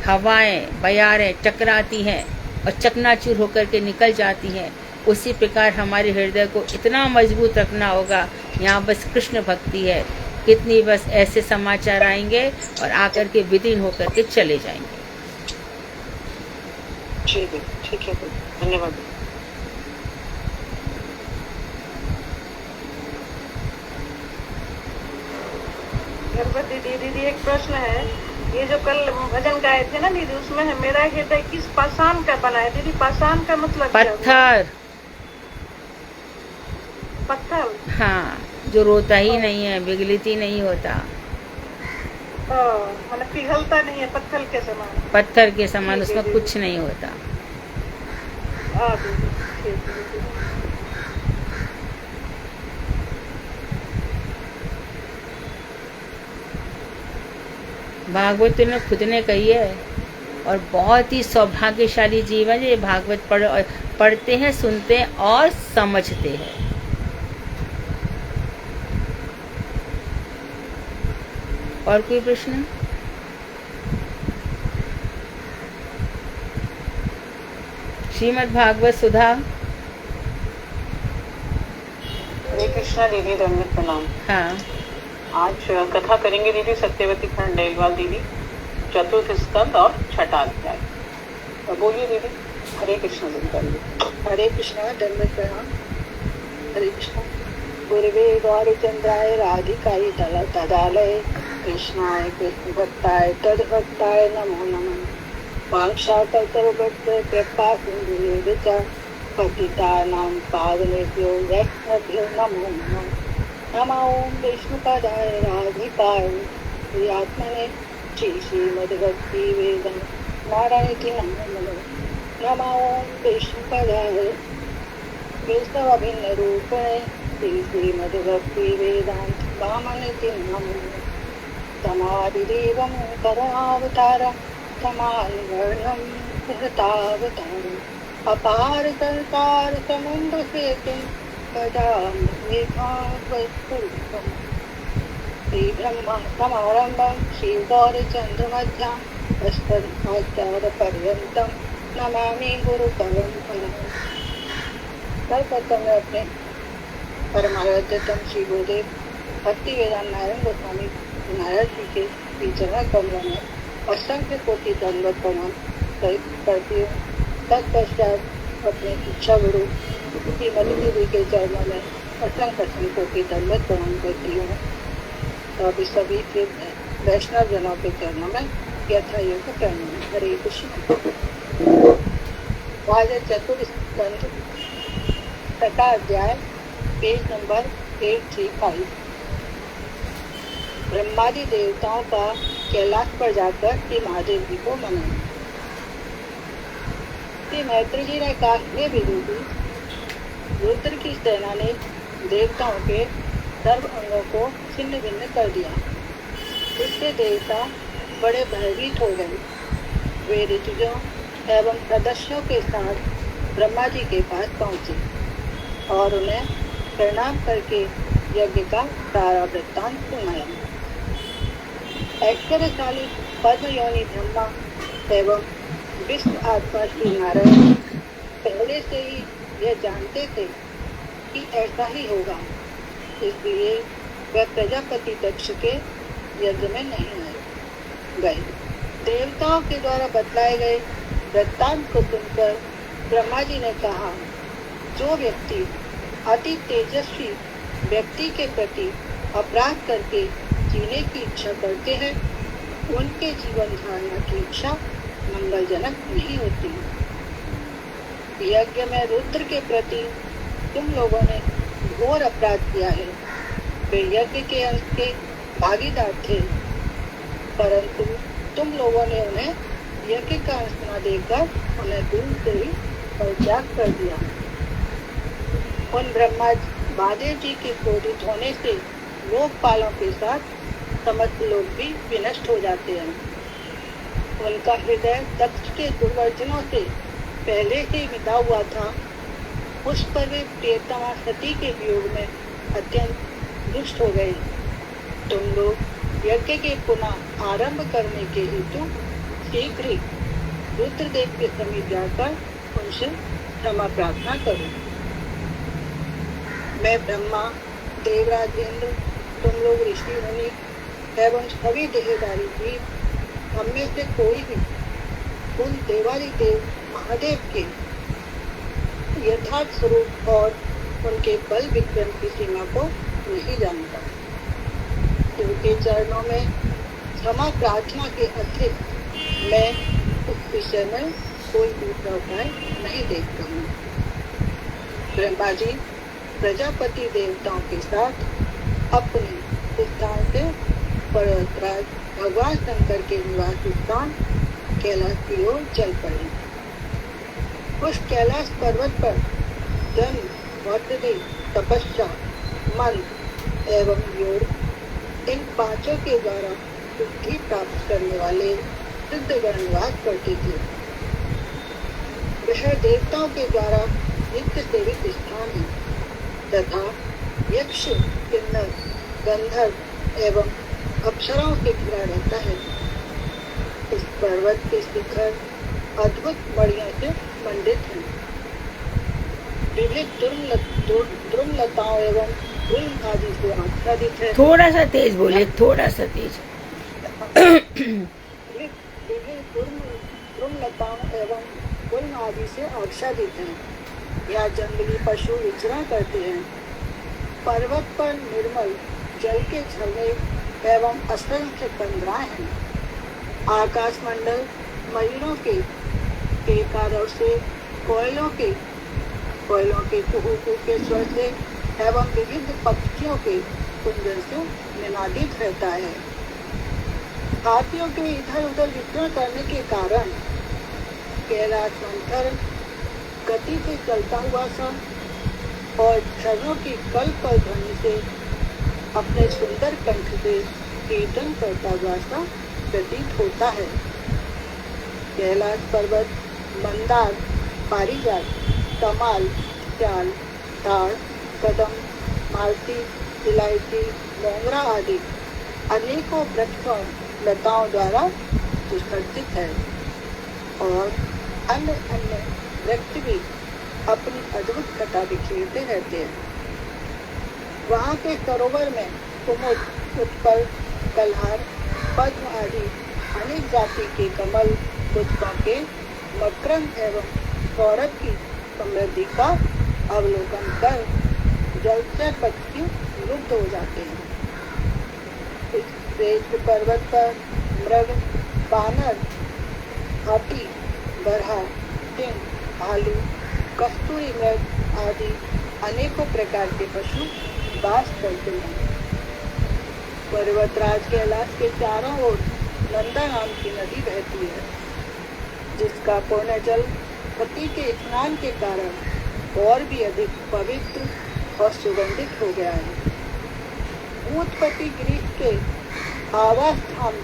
हवाएं बयारें टकराती हैं और चकनाचूर होकर के निकल जाती हैं, उसी प्रकार हमारे हृदय को इतना मजबूत रखना होगा। यहाँ बस कृष्ण भक्ति है, कितनी बस ऐसे समाचार आएंगे और आकर के विलीन होकर के चले जाएंगे। ठीक है, धन्यवाद। दीदी एक प्रश्न है, ये जो कल भजन गाए थे ना दीदी, उसमें है मेरा हृदय किस पाषाण का बना है दीदी? पाषाण का मतलब पत्थर। पत्थर, हाँ, जो रोता ही नहीं है, विगलित ही नहीं होता, मतलब पिघलता नहीं है, पत्थर के समान। पत्थर के समान, उसमें कुछ नहीं होता। भागवत ने खुद ने कही है, और बहुत ही सौभाग्यशाली जीवन ये भागवत पढ़ते हैं, सुनते हैं और समझते हैं। और कोई प्रश्न? श्रीमद् भागवत सुधा। हरे कृष्णा दीदी, दंडवत प्रणाम। हाँ, आज कथा करेंगे दीदी सत्यवती खंडेलवाल दीदी, चतुर्थ स्कंद और छठा अध्याय। बोलिए दीदी। हरे कृष्ण दीदी। हरे कृष्णा, दंडवत प्रणाम। हरे कृष्णा। पूर्वे गौरचंद्राय राधिकाय तदालय कृष्णाय कृष्ण भक्ताय तद्भक्ताय नमो नमः। वांछाकल्पतरुभ्यश्च कृपा सिन्धुभ्यो च पतितानां पावनेभ्यो वैष्णवेभ्यो नमो नमः। नमो ओं विष्णुपदाय राधिकाय प्रियात्मने श्रीमद्भक्ति वेदांत नारायण नमो नमः। नमो ओं विष्णुपदाय विष्णुभिन्न रूपणे श्रीमद्भक्ति वेदांत वामनिति नमो नमः। तमादिदेवं करुणावतारं तमानिवर्णं कृतावतारम् अपार संसार समुद्र सेतुं भजामि भागवतपुरुषं। श्री ब्रह्मा समारंभं श्री गौरचंद्रमध्यां अस्मदाचार्यपर्यन्तं नमामि गुरु परंपरां। सर्वप्रथम मैं अपने परमाराध्यतम श्री गुरुदेव भक्ति वेदांत नारायण गोस्वामी महाराज जी के चरण कमलों में असंख्य कोटि दंडवत प्रणाम करती हूँ। तत्पश्चात अपने इच्छा गुरु श्रीमती देवी के चरणों में असंख्य कोटि दंडवत प्रणाम करती हूँ। तो अभी सभी के वैष्णव जनों के चरणों में यथा योग प्रणाम। हरे कृष्ण। आज चतुर्स्कंध छठा अध्याय पेज नंबर 835। ब्रह्मादि देवताओं का कैलाश पर जाकर श्री महादेव जी को मनाना। श्री मैत्री जी ने कहा, हे विदुषी, रुद्र की सेना ने देवताओं के सर्व अंगों को छिन्न भिन्न कर दिया। इससे देवता बड़े भयभीत हो गए। वे ऋतुजों एवं सदस्यों के साथ ब्रह्मा जी के पास पहुंचे और उन्हें प्रणाम करके यज्ञ का सारा वृत्तांत सुनाया। ऐश्वर्यशाली पद्मयोनि ब्रह्मा एवं विश्व आत्मा श्री नारायण पहले से ही यह जानते थे कि ऐसा ही होगा, इसलिए वह प्रजापति दक्ष के यज्ञ में नहीं गए। देवताओं के द्वारा बतलाए गए वृत्तांत को सुनकर ब्रह्मा जी ने कहा, जो व्यक्ति अति तेजस्वी व्यक्ति के प्रति अपराध करके जीने की इच्छा करते हैं, उनके जीवन धारणा की इच्छा मंगलजनक नहीं होती। यज्ञ में रुद्र के प्रति तुम लोगों ने घोर अपराध किया है। वे यज्ञ के अंश के भागीदार थे, परंतु तुम लोगों ने उन्हें यज्ञ का अंश न देकर उन्हें दूर से ही परित्याग कर दिया। उन ब्रह्मा महादेव जी के क्रोधित होने से लोकपालों के साथ समस्त लोग भी विनष्ट हो जाते हैं। उनका हृदय दक्ष के दुर्वचनों से पहले से मिटा हुआ था। उस पर वे प्रियतमा सती के वियोग में अत्यंत दुष्ट हो गए। तुम लोग यज्ञ के पुनः आरंभ करने के हेतु शीघ्र ही रुद्रदेव के समीप जाकर उनसे क्षमा प्रार्थना करो। मैं ब्रह्मा, देवराज इंद्र, तुम लोग ऋषि मुनि एवं सभी देहधारी जीव, हम में से कोई भी उन देवादिदेव महादेव के यथार्थ स्वरूप और उनके बल विक्रम की सीमा को नहीं जानता। उनके चरणों में क्षमा प्रार्थना के अतिरिक्त मैं उस विषय में कोई दूसरा उपाय नहीं देखता हूँ। ब्रह्मा जी प्रजापति देवताओं के साथ अपने स्थान से पर्वतराज भगवान शंकर के निवास स्थान कैलाश की ओर चल पड़े। उस कैलाश पर्वत पर जन, भक्ति, तपस्या, मन एवं योग इन पांचों के द्वारा सिद्धि प्राप्त करने वाले सिद्धगण निवास करते थे। वह देवताओं के द्वारा नित्य सेवित स्थान है तथा यक्ष, किन्नर, गंधर्व एवं अप्सराओं से घिरा रहता है। इस पर्वत के शिखर अद्भुत मणियों से मंडित हैं। विविध द्रुमलताओं एवं गुल्म आदि से आच्छादित है। थोड़ा सा तेज बोले, थोड़ा सा तेज। विविध द्रुमलताओं एवं गुल्म आदि से आच्छादित है। यहाँ जंगली पशु विचरण करते हैं। पर्वत पर निर्मल जल के झरने एवं असंख्य कंदराएं हैं। आकाश मंडल मयूरों के कारण से कोयलों के कुहू के स्वर से एवं विविध पक्षियों के कुंजन से निनादित रहता है। हाथियों के इधर उधर विचरण करने के कारण कैलाश मंथर गति से चलता हुआ सा और झरनों की कल कल ध्वनि से अपने सुंदर कंठ से कीर्तन करता हुआ सा प्रतीत होता है। कैलाश पर्वत मंदार, पारिजात, तमाल, चाल, ताड़, कदम, मालती, इलायची, मोगरा आदि अनेकों वृक्षों लताओं द्वारा सुसज्जित है और अन्य वृक्ष भी अपनी अद्भुत छटा बिखेरते रहते हैं। वहाँ के सरोवर में कुमुद, उत्पल, कलहार, पद्म आदि अनेक जाति के कमल पुष्पों के मकरंद एवं सौरभ की समृद्धि का अवलोकन कर जलचर पक्षी लुप्त हो जाते हैं। इस श्रेष्ठ पर्वत पर मृग, बानर, हाथी, बरहा, सिंह, भालू, कस्तूरी मृग आदि अनेकों प्रकार के पशु वास करते हैं। पर्वतराज कैलाश के चारों ओर नंदा नाम की नदी बहती है, जिसका पुण्य जल पति के स्नान के कारण और भी अधिक पवित्र और सुगंधित हो गया है। भूतपति ग्रीस के आवास धाम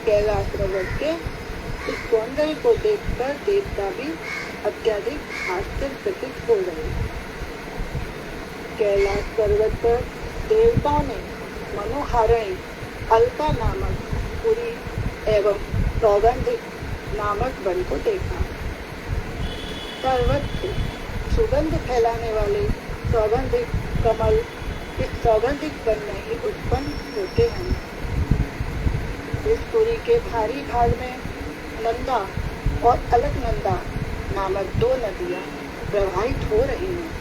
कैलाश पर्वत के इस सौंदर्य को देखकर देवता भी अत्यधिक आश्चर्यचकित हो गए। कैलाश पर्वत पर देवताओं ने मनोहारिणी अलका नामक पुरी एवं सौगंधिक नामक वन को देखा। सर्वत्र सुगंध फैलाने वाले सौगंधिक कमल इस सौगंधिक वन में ही उत्पन्न होते हैं। इस पुरी के भारी भाग में नंदा और अलकनंदा नामक दो नदियां प्रवाहित हो रही हैं।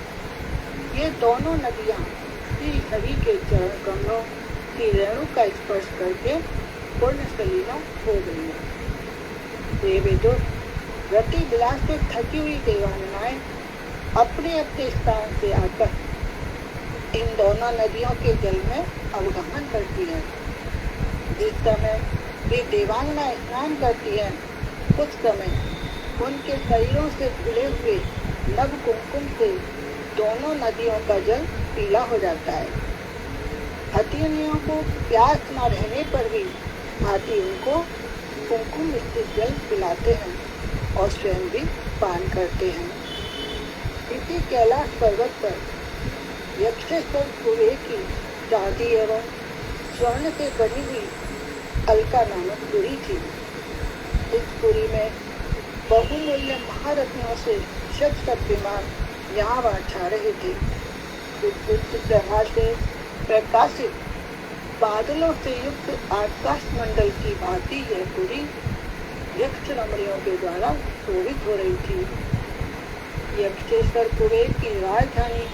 ये दोनों नदियां श्री हरि के चरण कमलों की रेणु का स्पर्श करके पूर्ण सलीला हो गई है। देवदूत रति विलास से थकी हुई देवांगनाएं अपने अपने स्थान से आकर इन दोनों नदियों के जल में अवगमन करती है। जिस समय वे देवांगनाएं स्नान करती हैं, कुछ समय उनके शरीरों से धुले हुए नव कुमकुम से दोनों नदियों का जल पीला हो जाता है। हथिनियों को प्यास न रहने पर भी हाथी उनको कुमकुम मिश्रित जल पिलाते हैं और स्वयं भी पान करते हैं। इसी कैलाश पर्वत पर यक्षेश्वर कुबेर की चांदी एवं स्वर्ण से बनी हुई अलका नामक पुरी थी। इस पुरी में बहुमूल्य महारत्नों से शत विमान यहाँ वहाँ छा रहे थे। विद्युत प्रभा से प्रकाशित बादलों से युक्त आकाश मंडल की भांति यह पुरी यक्ष रमणियों के द्वारा शोभित हो रही थी। यक्षेश्वर कुबेर की राजधानी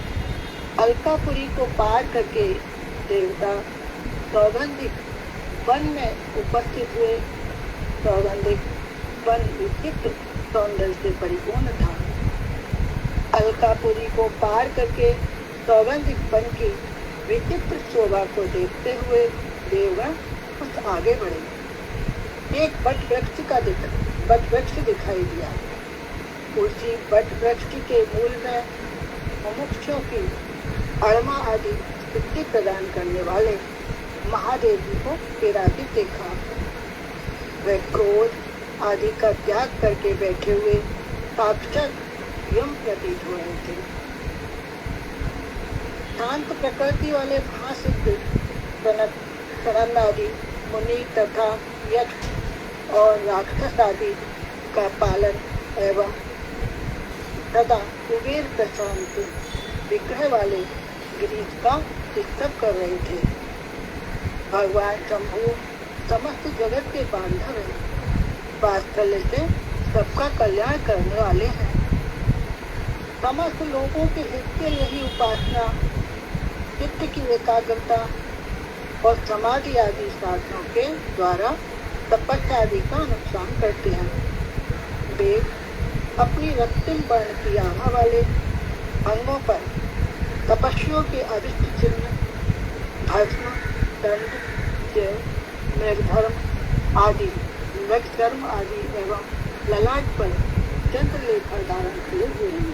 अलकापुरी को पार करके देवता सौगंधिक वन में उपस्थित हुए। सौगंधिक वन विचित्र सौंदर्य से परिपूर्ण था। अलकापुरी को पार करके सौगंधिक वन की विचित्र शोभा को देखते हुए देवगण कुछ आगे बढ़े। एक बट वृक्ष दिखाई दिया। उसी बट वृक्ष के मूल में मुमुक्षुओं की अड़मा आदि सिद्धि प्रदान करने वाले महादेव जी को विराजित देखा। वे क्रोध आदि का त्याग करके बैठे हुए साक्षात यम प्रतीत हो रहे थे। शांत प्रकृति वाले महासिद्ध सनन आदि मुनि तथा यक्ष और राक्षस आदि का पालन एवं सदा कुबेर प्रशांत विग्रह वाले गिरीश का स्तव कर रहे थे। भगवान शंभु समस्त जगत के बांधव हैं, वात्सल्य से सबका कल्याण करने वाले हैं। समस्त लोगों के हित के यही उपासना चित्त की एकाग्रता और समाधि आदि साधनों के द्वारा तपस्या आदि का नुकसान करते हैं। वे अपनी रक्तिम वर्ण की आभा वाले अंगों पर तपस्वियों के अरिष्ट चिन्ह, भस्म, दंड, जय, मृगधर्म आदि मृगधर्म आदि एवं ललाट पर चंद्रलेखा धारण किए हुए हैं।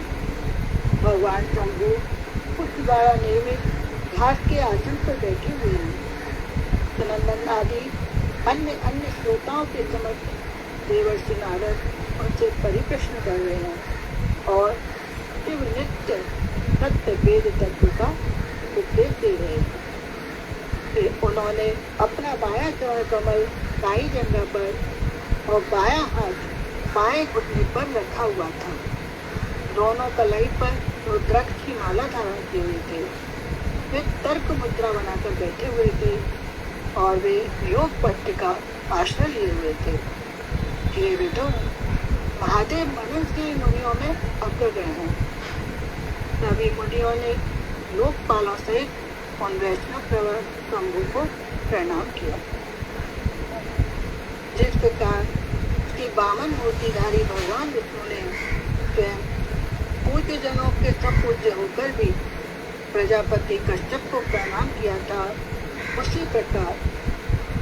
भगवान शंभु पुष्प द्वारा निर्मित घास के आसन पर बैठे हुए हैं। सनंदन आदि अन्य श्रोताओं के समक्ष देवर्षि नारद उनसे परिप्रश्न कर रहे हैं और शिव नित्य सत्य वेद तत्व का उपदेश दे रहे हैं। फिर उन्होंने अपना बायां चरण कमल दाई जंघा पर और बायां हाथ बाएं घुटने पर रखा हुआ था। दोनों कलाई पर रुद्राक्ष की माला धारण किए हुए थे। वे तर्क मुद्रा बनाकर बैठे हुए थे और वे योग पट्ट का आश्रय लिए हुए थे। हे विदुर, महादेव मनुष्य मुनियों में अग्रगण्य हैं। सभी मुनियों ने लोकपालों सहित उन वैष्णव प्रवर शंभु को प्रणाम किया। जिस प्रकार श्री वामन मूर्तिधारी भगवान विष्णु ने स्वयं पूज्य जनों के सपूज्य होकर भी प्रजापति कश्यप को प्रणाम किया था, उसी प्रकार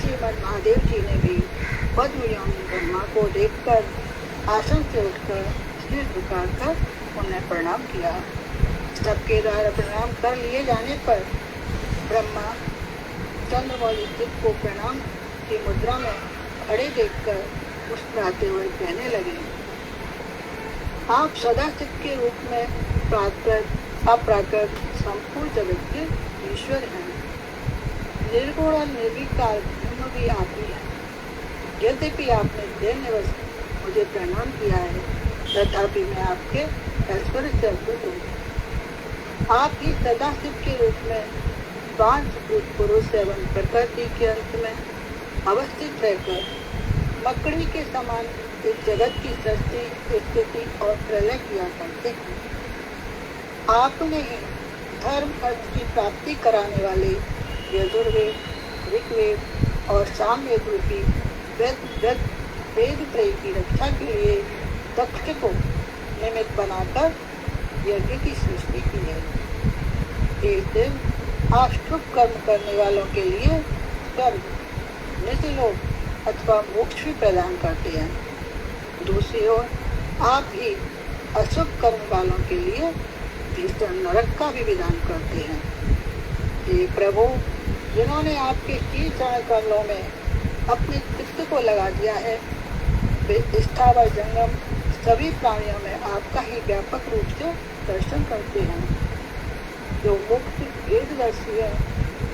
श्रीमद महादेव जी ने भी पद्मयोनि ब्रह्मा को देखकर आसन से उठकर सिर झुकाकर उन्हें प्रणाम किया। सबके द्वारा प्रणाम कर लिए जाने पर ब्रह्मा चंद्रमौली शिव को प्रणाम की मुद्रा में खड़े देखकर मुस्कुराते हुए कहने लगे, आप सदा शिव के रूप में अपराकृत संपूर्ण जगत के ईश्वर हैं। निर्गुण और निर्विकार ब्रह्म भी आप ही हैं। यद्यपि आपने दैन्यवश मुझे प्रणाम किया है, तथापि मैं आपके ऐश्वर्य से अद्भुत हूँ। आप ही सदाशिव के रूप में पांचभूत पुरुष एवं प्रकृति के अंत में अवस्थित रहकर मकड़ी के समान इस जगत की सृष्टि, स्थिति और प्रलय किया करते हैं। आपने ही धर्म अर्थ की प्राप्ति कराने वाले यजुर्वेद, ऋग्वेद और सामवेद रूपी वेद त्रय की रक्षा के लिए दक्ष को निमित्त बनाकर यज्ञ की सृष्टि की है। एक दिन आप शुभ कर्म करने वालों के लिए स्वर्ग, नित्यलोक अथवा मोक्ष भी प्रदान करते हैं। दूसरी ओर आप ही अशुभ कर्म वालों के लिए भीषण नरक का भी विधान करते हैं। हे प्रभु, जिन्होंने आपके शील चरण कमलों में अपने चित्त को लगा दिया है, वे स्थावर जंगम सभी प्राणियों में आपका ही व्यापक रूप से दर्शन करते हैं। जो मुक्त वेददर्शी है,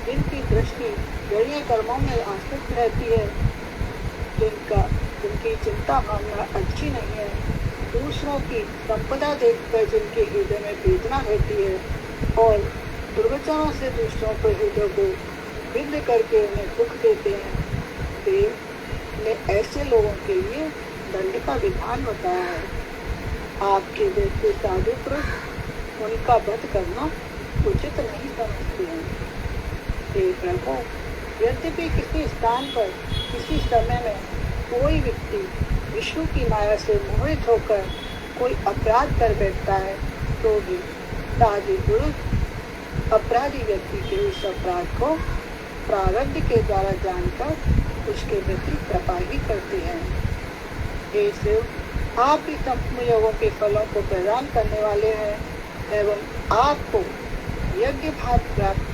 जिनकी दृष्टि जड़ीय कर्मों में आसक्त रहती है, जिनकी चिंता भावना अच्छी नहीं है, दूसरों की संपदा देखकर जिनके हृदय में वेदना रहती है और दुर्वचनों से दूसरों के हृदय को विद्ध करके उन्हें दुख देते हैं, वे ने ऐसे लोगों के लिए दंड का विधान बताया है। आपके जैसे साधु पुरुष उनका वध करना उचित नहीं समझते हैं। हे प्रभु, यद्यपि किसी स्थान पर किसी समय में कोई व्यक्ति विष्णु की माया से मोहित होकर कोई अपराध कर बैठता है, तो भी साधु पुरुष अपराधी व्यक्ति के उस अपराध को प्रारब्ध के द्वारा जानकर उसके प्रति कृपा ही करते हैं। हे शिव, आप ही संपूर्ण योगों के फलों को प्रदान करने वाले हैं एवं आपको यज्ञ भाग प्राप्त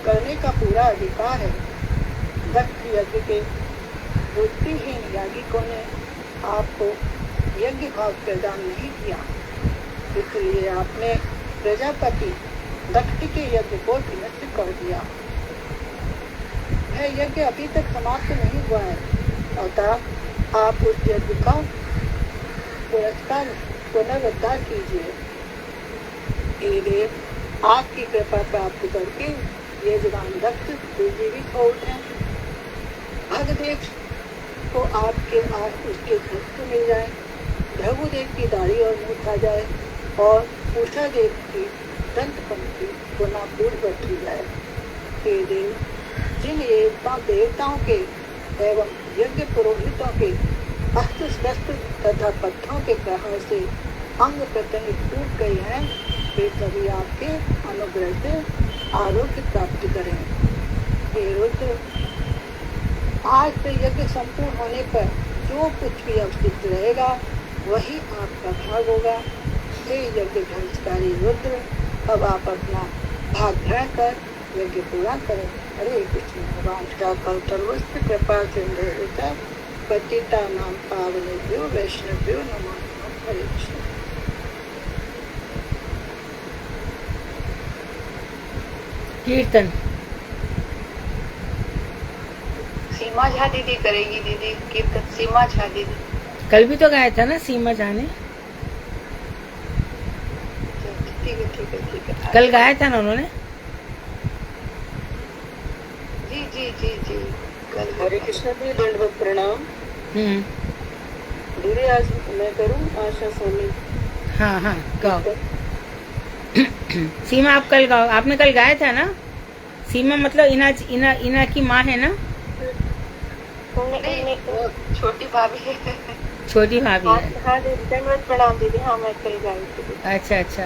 करने का पूरा अधिकार है। दक्ष यज्ञ के बुद्धिहीन यागिकों ने आपको यज्ञ भाग प्रदान नहीं किया, इसलिए आपने प्रजापति दक्ष के यज्ञ को विनष्ट कर दिया। यह यज्ञ अभी तक समाप्त नहीं हुआ है, अतः आप उस यज्ञ का पुनरुद्धार कीजिए। हे देव, आपकी कृपा प्राप्त करके यजमान दक्ष जीवित हो उठे। भगदेव को आपके उसके भक्त मिल जाए, भृगुदेव की दाढ़ी और मूछ आ जाए और उषा देव की दंत पंक्ति पुनः पूर्ण बैठी जाए। के दिन जिन देवताओं के एवं यज्ञ पुरोहितों के अस्त्र शस्त्र तथा पत्थरों के प्रहार से अंग प्रत्यंग टूट गए हैं, वे सभी आपके अनुग्रह से आरोग्य प्राप्त करें। हे रुद्र, आज से यज्ञ संपूर्ण होने पर जो कुछ भी अवशिष्ट रहेगा वही आपका भाग होगा। हे यज्ञ ध्वंसकारी रुद्र, अब आप अपना भाग ग्रहण कर यज्ञ पूरा करें। हरे कृष्ण। भगवान का कौतलवस्त्र कृपा सिंधु पतिता नाम पावनेभ्यो वैष्णव्यो नमो नमः। हरे कृष्ण। कीर्तन सीमा झा दीदी करेगी दीदी कीर्तन। सीमा झा दीदी। कल भी तो गाया था ना सीमा झा ने, ठीक है ठीक है ठीक है। कल गाया था ना उन्होंने। जी जी जी जी कल। हरे कृष्ण जी, दंडवत प्रणाम। दीदी आज मैं करूं आशा स्वामी। हाँ हाँ गाओ। सीमा आप कल गाओ, आपने कल गाया था ना। सीमा मतलब इना की माँ है ना। छोटी भाभी है। छोटी भाभी है। हाँ दीदी दंडवत प्रणाम दीदी। हाँ मैं कल गाई थी। अच्छा अच्छा,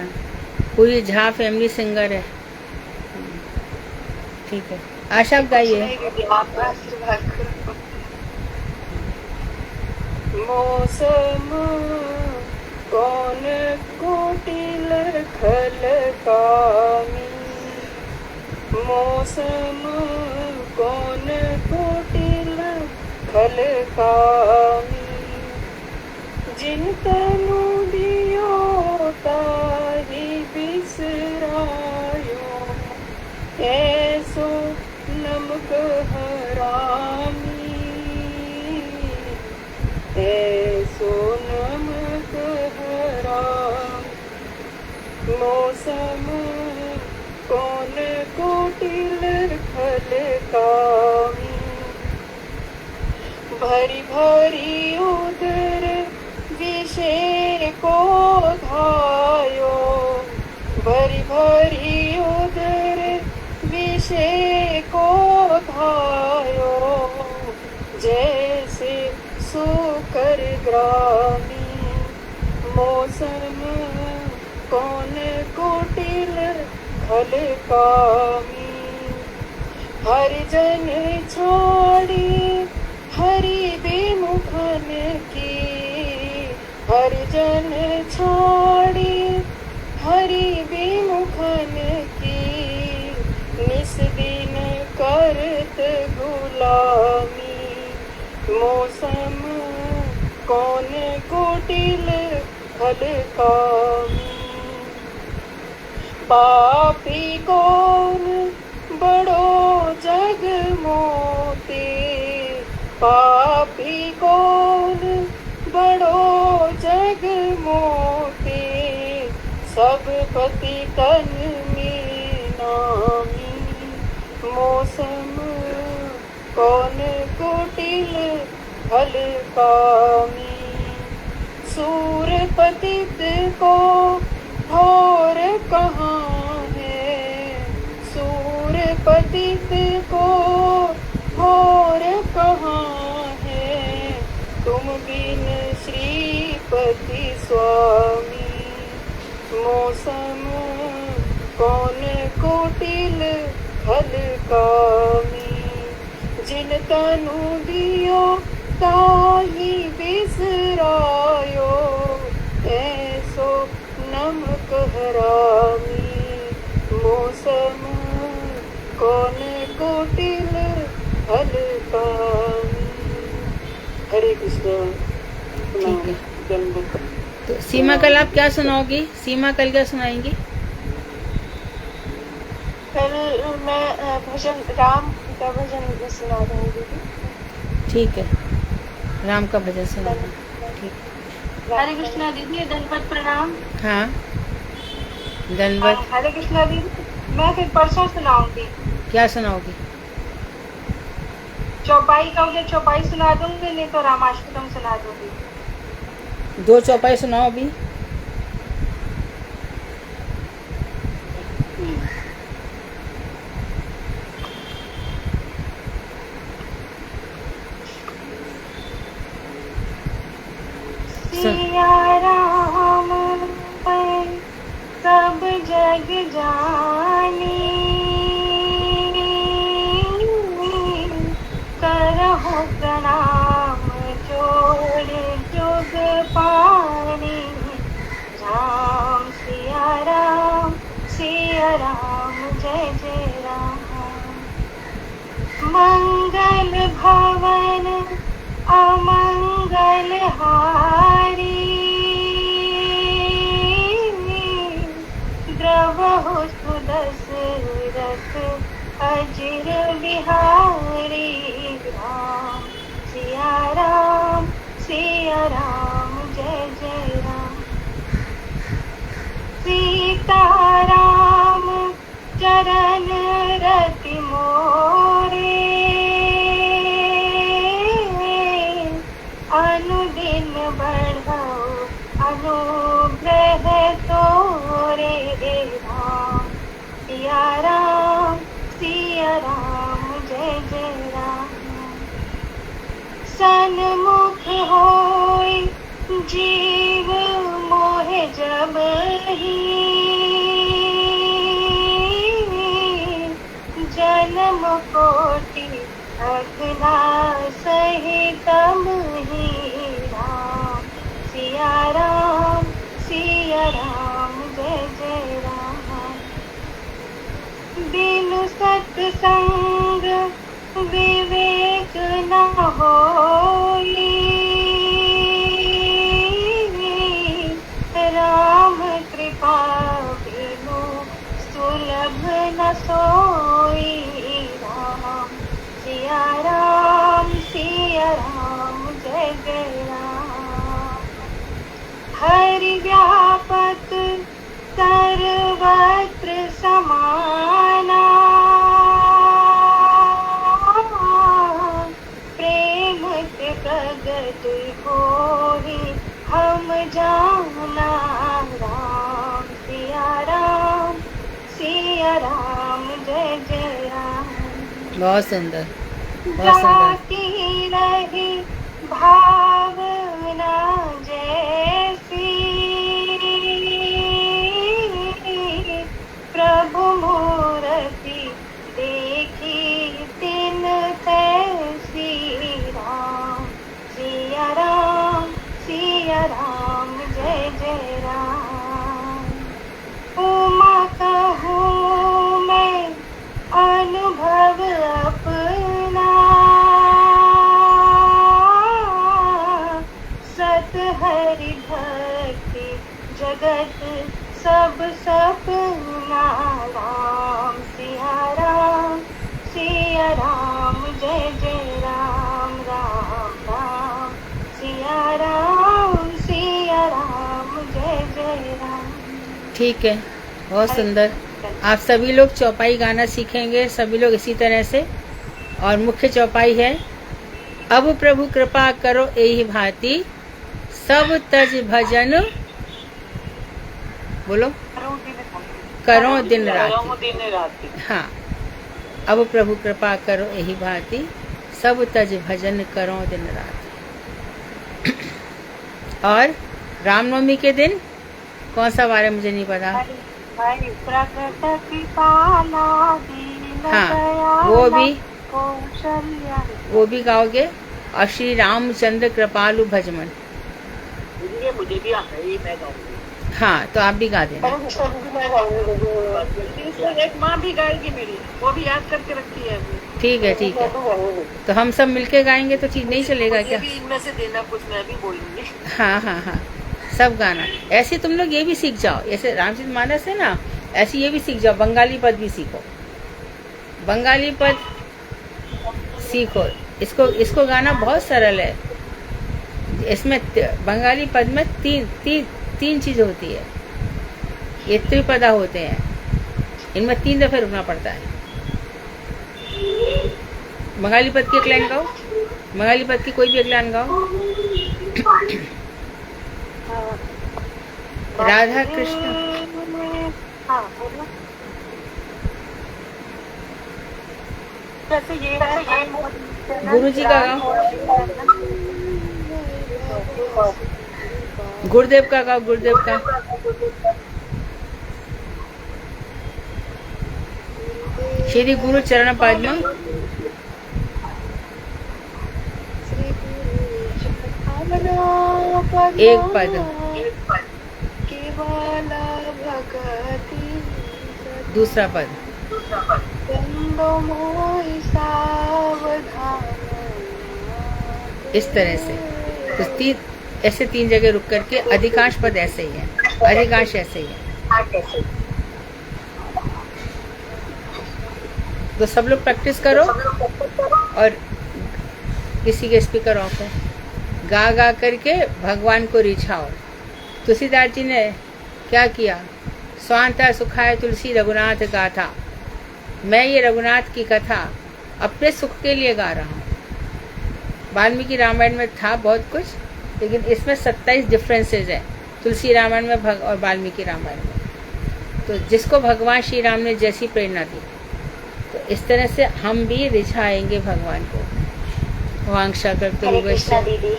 पूरी झा फैमिली सिंगर है। ठीक है, आशा आप गाइए। आप आशीर्वाद करो। मौसम कौन कोटिल खल कामी, मौसम कौन कोटिल खल कामी, जिन तनु दियो ताहि बिसरायो, ऐसो नमक हरामी, ऐसो नमक हरामी। मौसम कौन कोटिल खल कामी, भरी भरी उदर विषय को धायो, भरी भरी उदर विषय को धायो, जैसे सूकर ग्रामी। मौसम कौन कोटिल खल कामी, हरिजन छाड़ी हरि विमुखन की, हरिजन छाड़ी हरि विमुखन की, निस दिन करत गुलामी। मौसम कौन कोटिल खल कामी, पापी कौन बड़ो जग मोते, पापी कौन बड़ो जग मोते, सब पति तन में नामी। मौसम कौन कोटिल खल कामी, सूर पतित को घोर कहाँ है, सूर पतित को घोर कहाँ है, तुम बिन श्रीपति स्वामी। मौसम कौन कोटिल खल कामी, जिन तनु दियो ताहि बिसरायो, ऐसो नमक हरामी। मौसम कौन कोटिल खल कामी। हरे कृष्ण। ठीक है, दंडवत। तो सीमा कल आप क्या सुनाओगी? सीमा कल क्या सुनाएंगी? कल मैं भजन राम का भजन सुना दूंगी। ठीक है, राम का भजन सुना। ठीक। हरे कृष्णा दीदी दंडवत प्रणाम। हाँ दंडवत। हरे कृष्णा दीदी, मैं फिर परसों सुनाऊंगी। क्या सुनाओगी? चौपाई का उधर चौपाई सुना दूंगी, नहीं तो रामाष्टकम सुना दूंगी। 2 चौपाई सुनाओ अभी। मंगल भवन अमंगल हारी, द्रवहु सुदशरथ अजिर बिहारी। राम सिया राम जय जय राम। सीताराम चरण रति मोरे, अनुदिन बढ़ाओ अनुग्रह तोरे। राम सिया राम जय जय राम। सन्मुख होय जीव मोहे जब ही, जन्म कोटि अगला सहित ही। राम सिया राम जय जय राम। बिनु सत्संग विवेक न होई, राम कृपा बिनु सुलभ न सोई। राम सिया राम जय जय राम। हरि व्यापक सर्वत्र समाना, प्रेम से प्रगट होहि हम जाना। राम सिया राम जय जय राम। बहुत सुंदर, बहुत सुंदर। जाती रही भावना जैसी, प्रभु मूर्ति देखी तिन तैसी। राम सिया राम जय जय राम। उमा कहूँ मैं अनुभव अपना, सत हरि भक्ति जगत सब सपना। राम सिया राम जय जय राम। राम राम सिया राम जय जय राम। ठीक है, बहुत सुंदर। आप सभी लोग चौपाई गाना सीखेंगे, सभी लोग इसी तरह से। और मुख्य चौपाई है, अब प्रभु कृपा करो यही भांति, सब तज भजन बोलो करो दिन राति। हाँ, अब प्रभु कृपा करो यही भांति, सब तज भजन करो दिन राति। और रामनवमी के दिन कौन सा वार है मुझे नहीं पता। प्रकट कृपाला दीन हाँ, वो भी गाओगे। और श्री रामचंद्र कृपालु भजमन, ये मुझे भी आता है, ये मैं गाऊंगी। हाँ, तो आप भी गा देना। एक माँ भी गाएगी मेरी, वो भी याद करके रखी है। ठीक है, ठीक है। तो हम सब मिलके गाएंगे तो ठीक नहीं चलेगा क्या? इनमें से देना कुछ, मैं भी बोलूंगी। हाँ हाँ हाँ, सब गाना। ऐसे तुम लोग ये भी सीख जाओ, ऐसे रामचरित मानस है ना, ऐसे ये भी सीख जाओ। बंगाली पद भी सीखो, बंगाली पद सीखो। इसको गाना बहुत सरल है। इसमें बंगाली पद में तीन चीज होती है। ये त्रिपदा होते हैं, इनमें 3 दफे रुकना पड़ता है। बंगाली पद की एक लाइन गाओ, बंगाली पद की कोई भी एक लाइन गाओ। राधा कृष्ण। गुरु जी का गाओ, गुरुदेव का गाओ, गुरुदेव का। श्री गुरु चरण पद्म। एक पद, दूसरा पद। गंदो मोहि सावधान। इस तरह से तो ऐसे 3 जगह रुक करके अधिकांश पद ऐसे ही है, अधिकांश ऐसे ही है। तो सब लोग प्रैक्टिस करो। और किसी के स्पीकर ऑफ है, गा गा करके भगवान को रिझाओ। तुलसीदास जी ने क्या किया? स्वांता सुखाय तुलसी रघुनाथ गाथा। मैं ये रघुनाथ की कथा अपने सुख के लिए गा रहा हूँ। वाल्मीकि रामायण में था बहुत कुछ, लेकिन इसमें 27 डिफरेंसेस है तुलसी रामायण में और वाल्मीकि रामायण में। तो जिसको भगवान श्री राम ने जैसी प्रेरणा दी, तो इस तरह से हम भी रिझाएंगे भगवान को। वांछा करते हरे हुए कृष्णा दीदी,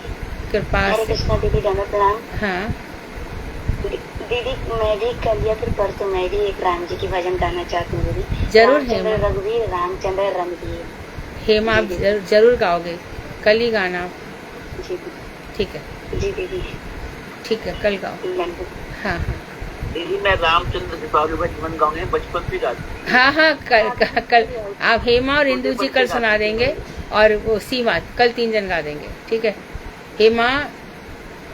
कृपा हरे से। कृष्णा दीदी, धन्यवाद प्रणाम। हाँ दीदी मैं भी कल या फिर परसों मैं भी एक राम जी की भजन गाना चाहती हूँ दीदी। जरूर रामचंद्र हेमा। रघुवीर रामचंद्र रणधीर। हेमा आप जरूर गाओगे, कल ही गाना। जी ठीक है, जी दीदी, ठीक है, कल गाओ। धन्यवाद। हाँ हाँ दीदी मैं रामचंद्र कृपालु बचपन गाऊंगे, बचपन भी गाती। हाँ हाँ, कल आप हेमा और इंदु जी कल सुना देंगे, और वो सीमा कल 3 जन गा देंगे। ठीक है, हेमा,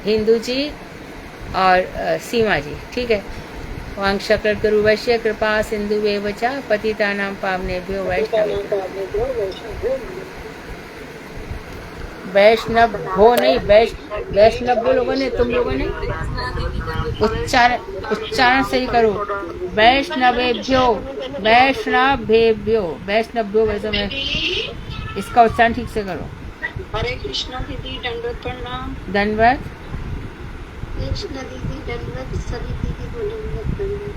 हिंदू जी और सीमा जी। ठीक है। वांछा कल्पतरुभ्यश्च कृपा सिन्धुभ्येव च पतितानां पावनेभ्यो वैष्णवेभ्यो। वैष्णव हो नहीं, वैष्णव लोगों ने, तुम लोगों ने उच्चारण सही करो। वैष्णवेभ्यो, वैष्णवेभ्यो, वैष्णव्यो। वैसे में इसका उच्चारण ठीक से करो। हरे कृष्णा दीदी, दंडवत प्रणाम। दंडवत। कृष्णा दीदी दंडवत, सभी दीदी को दंडवत प्रणाम।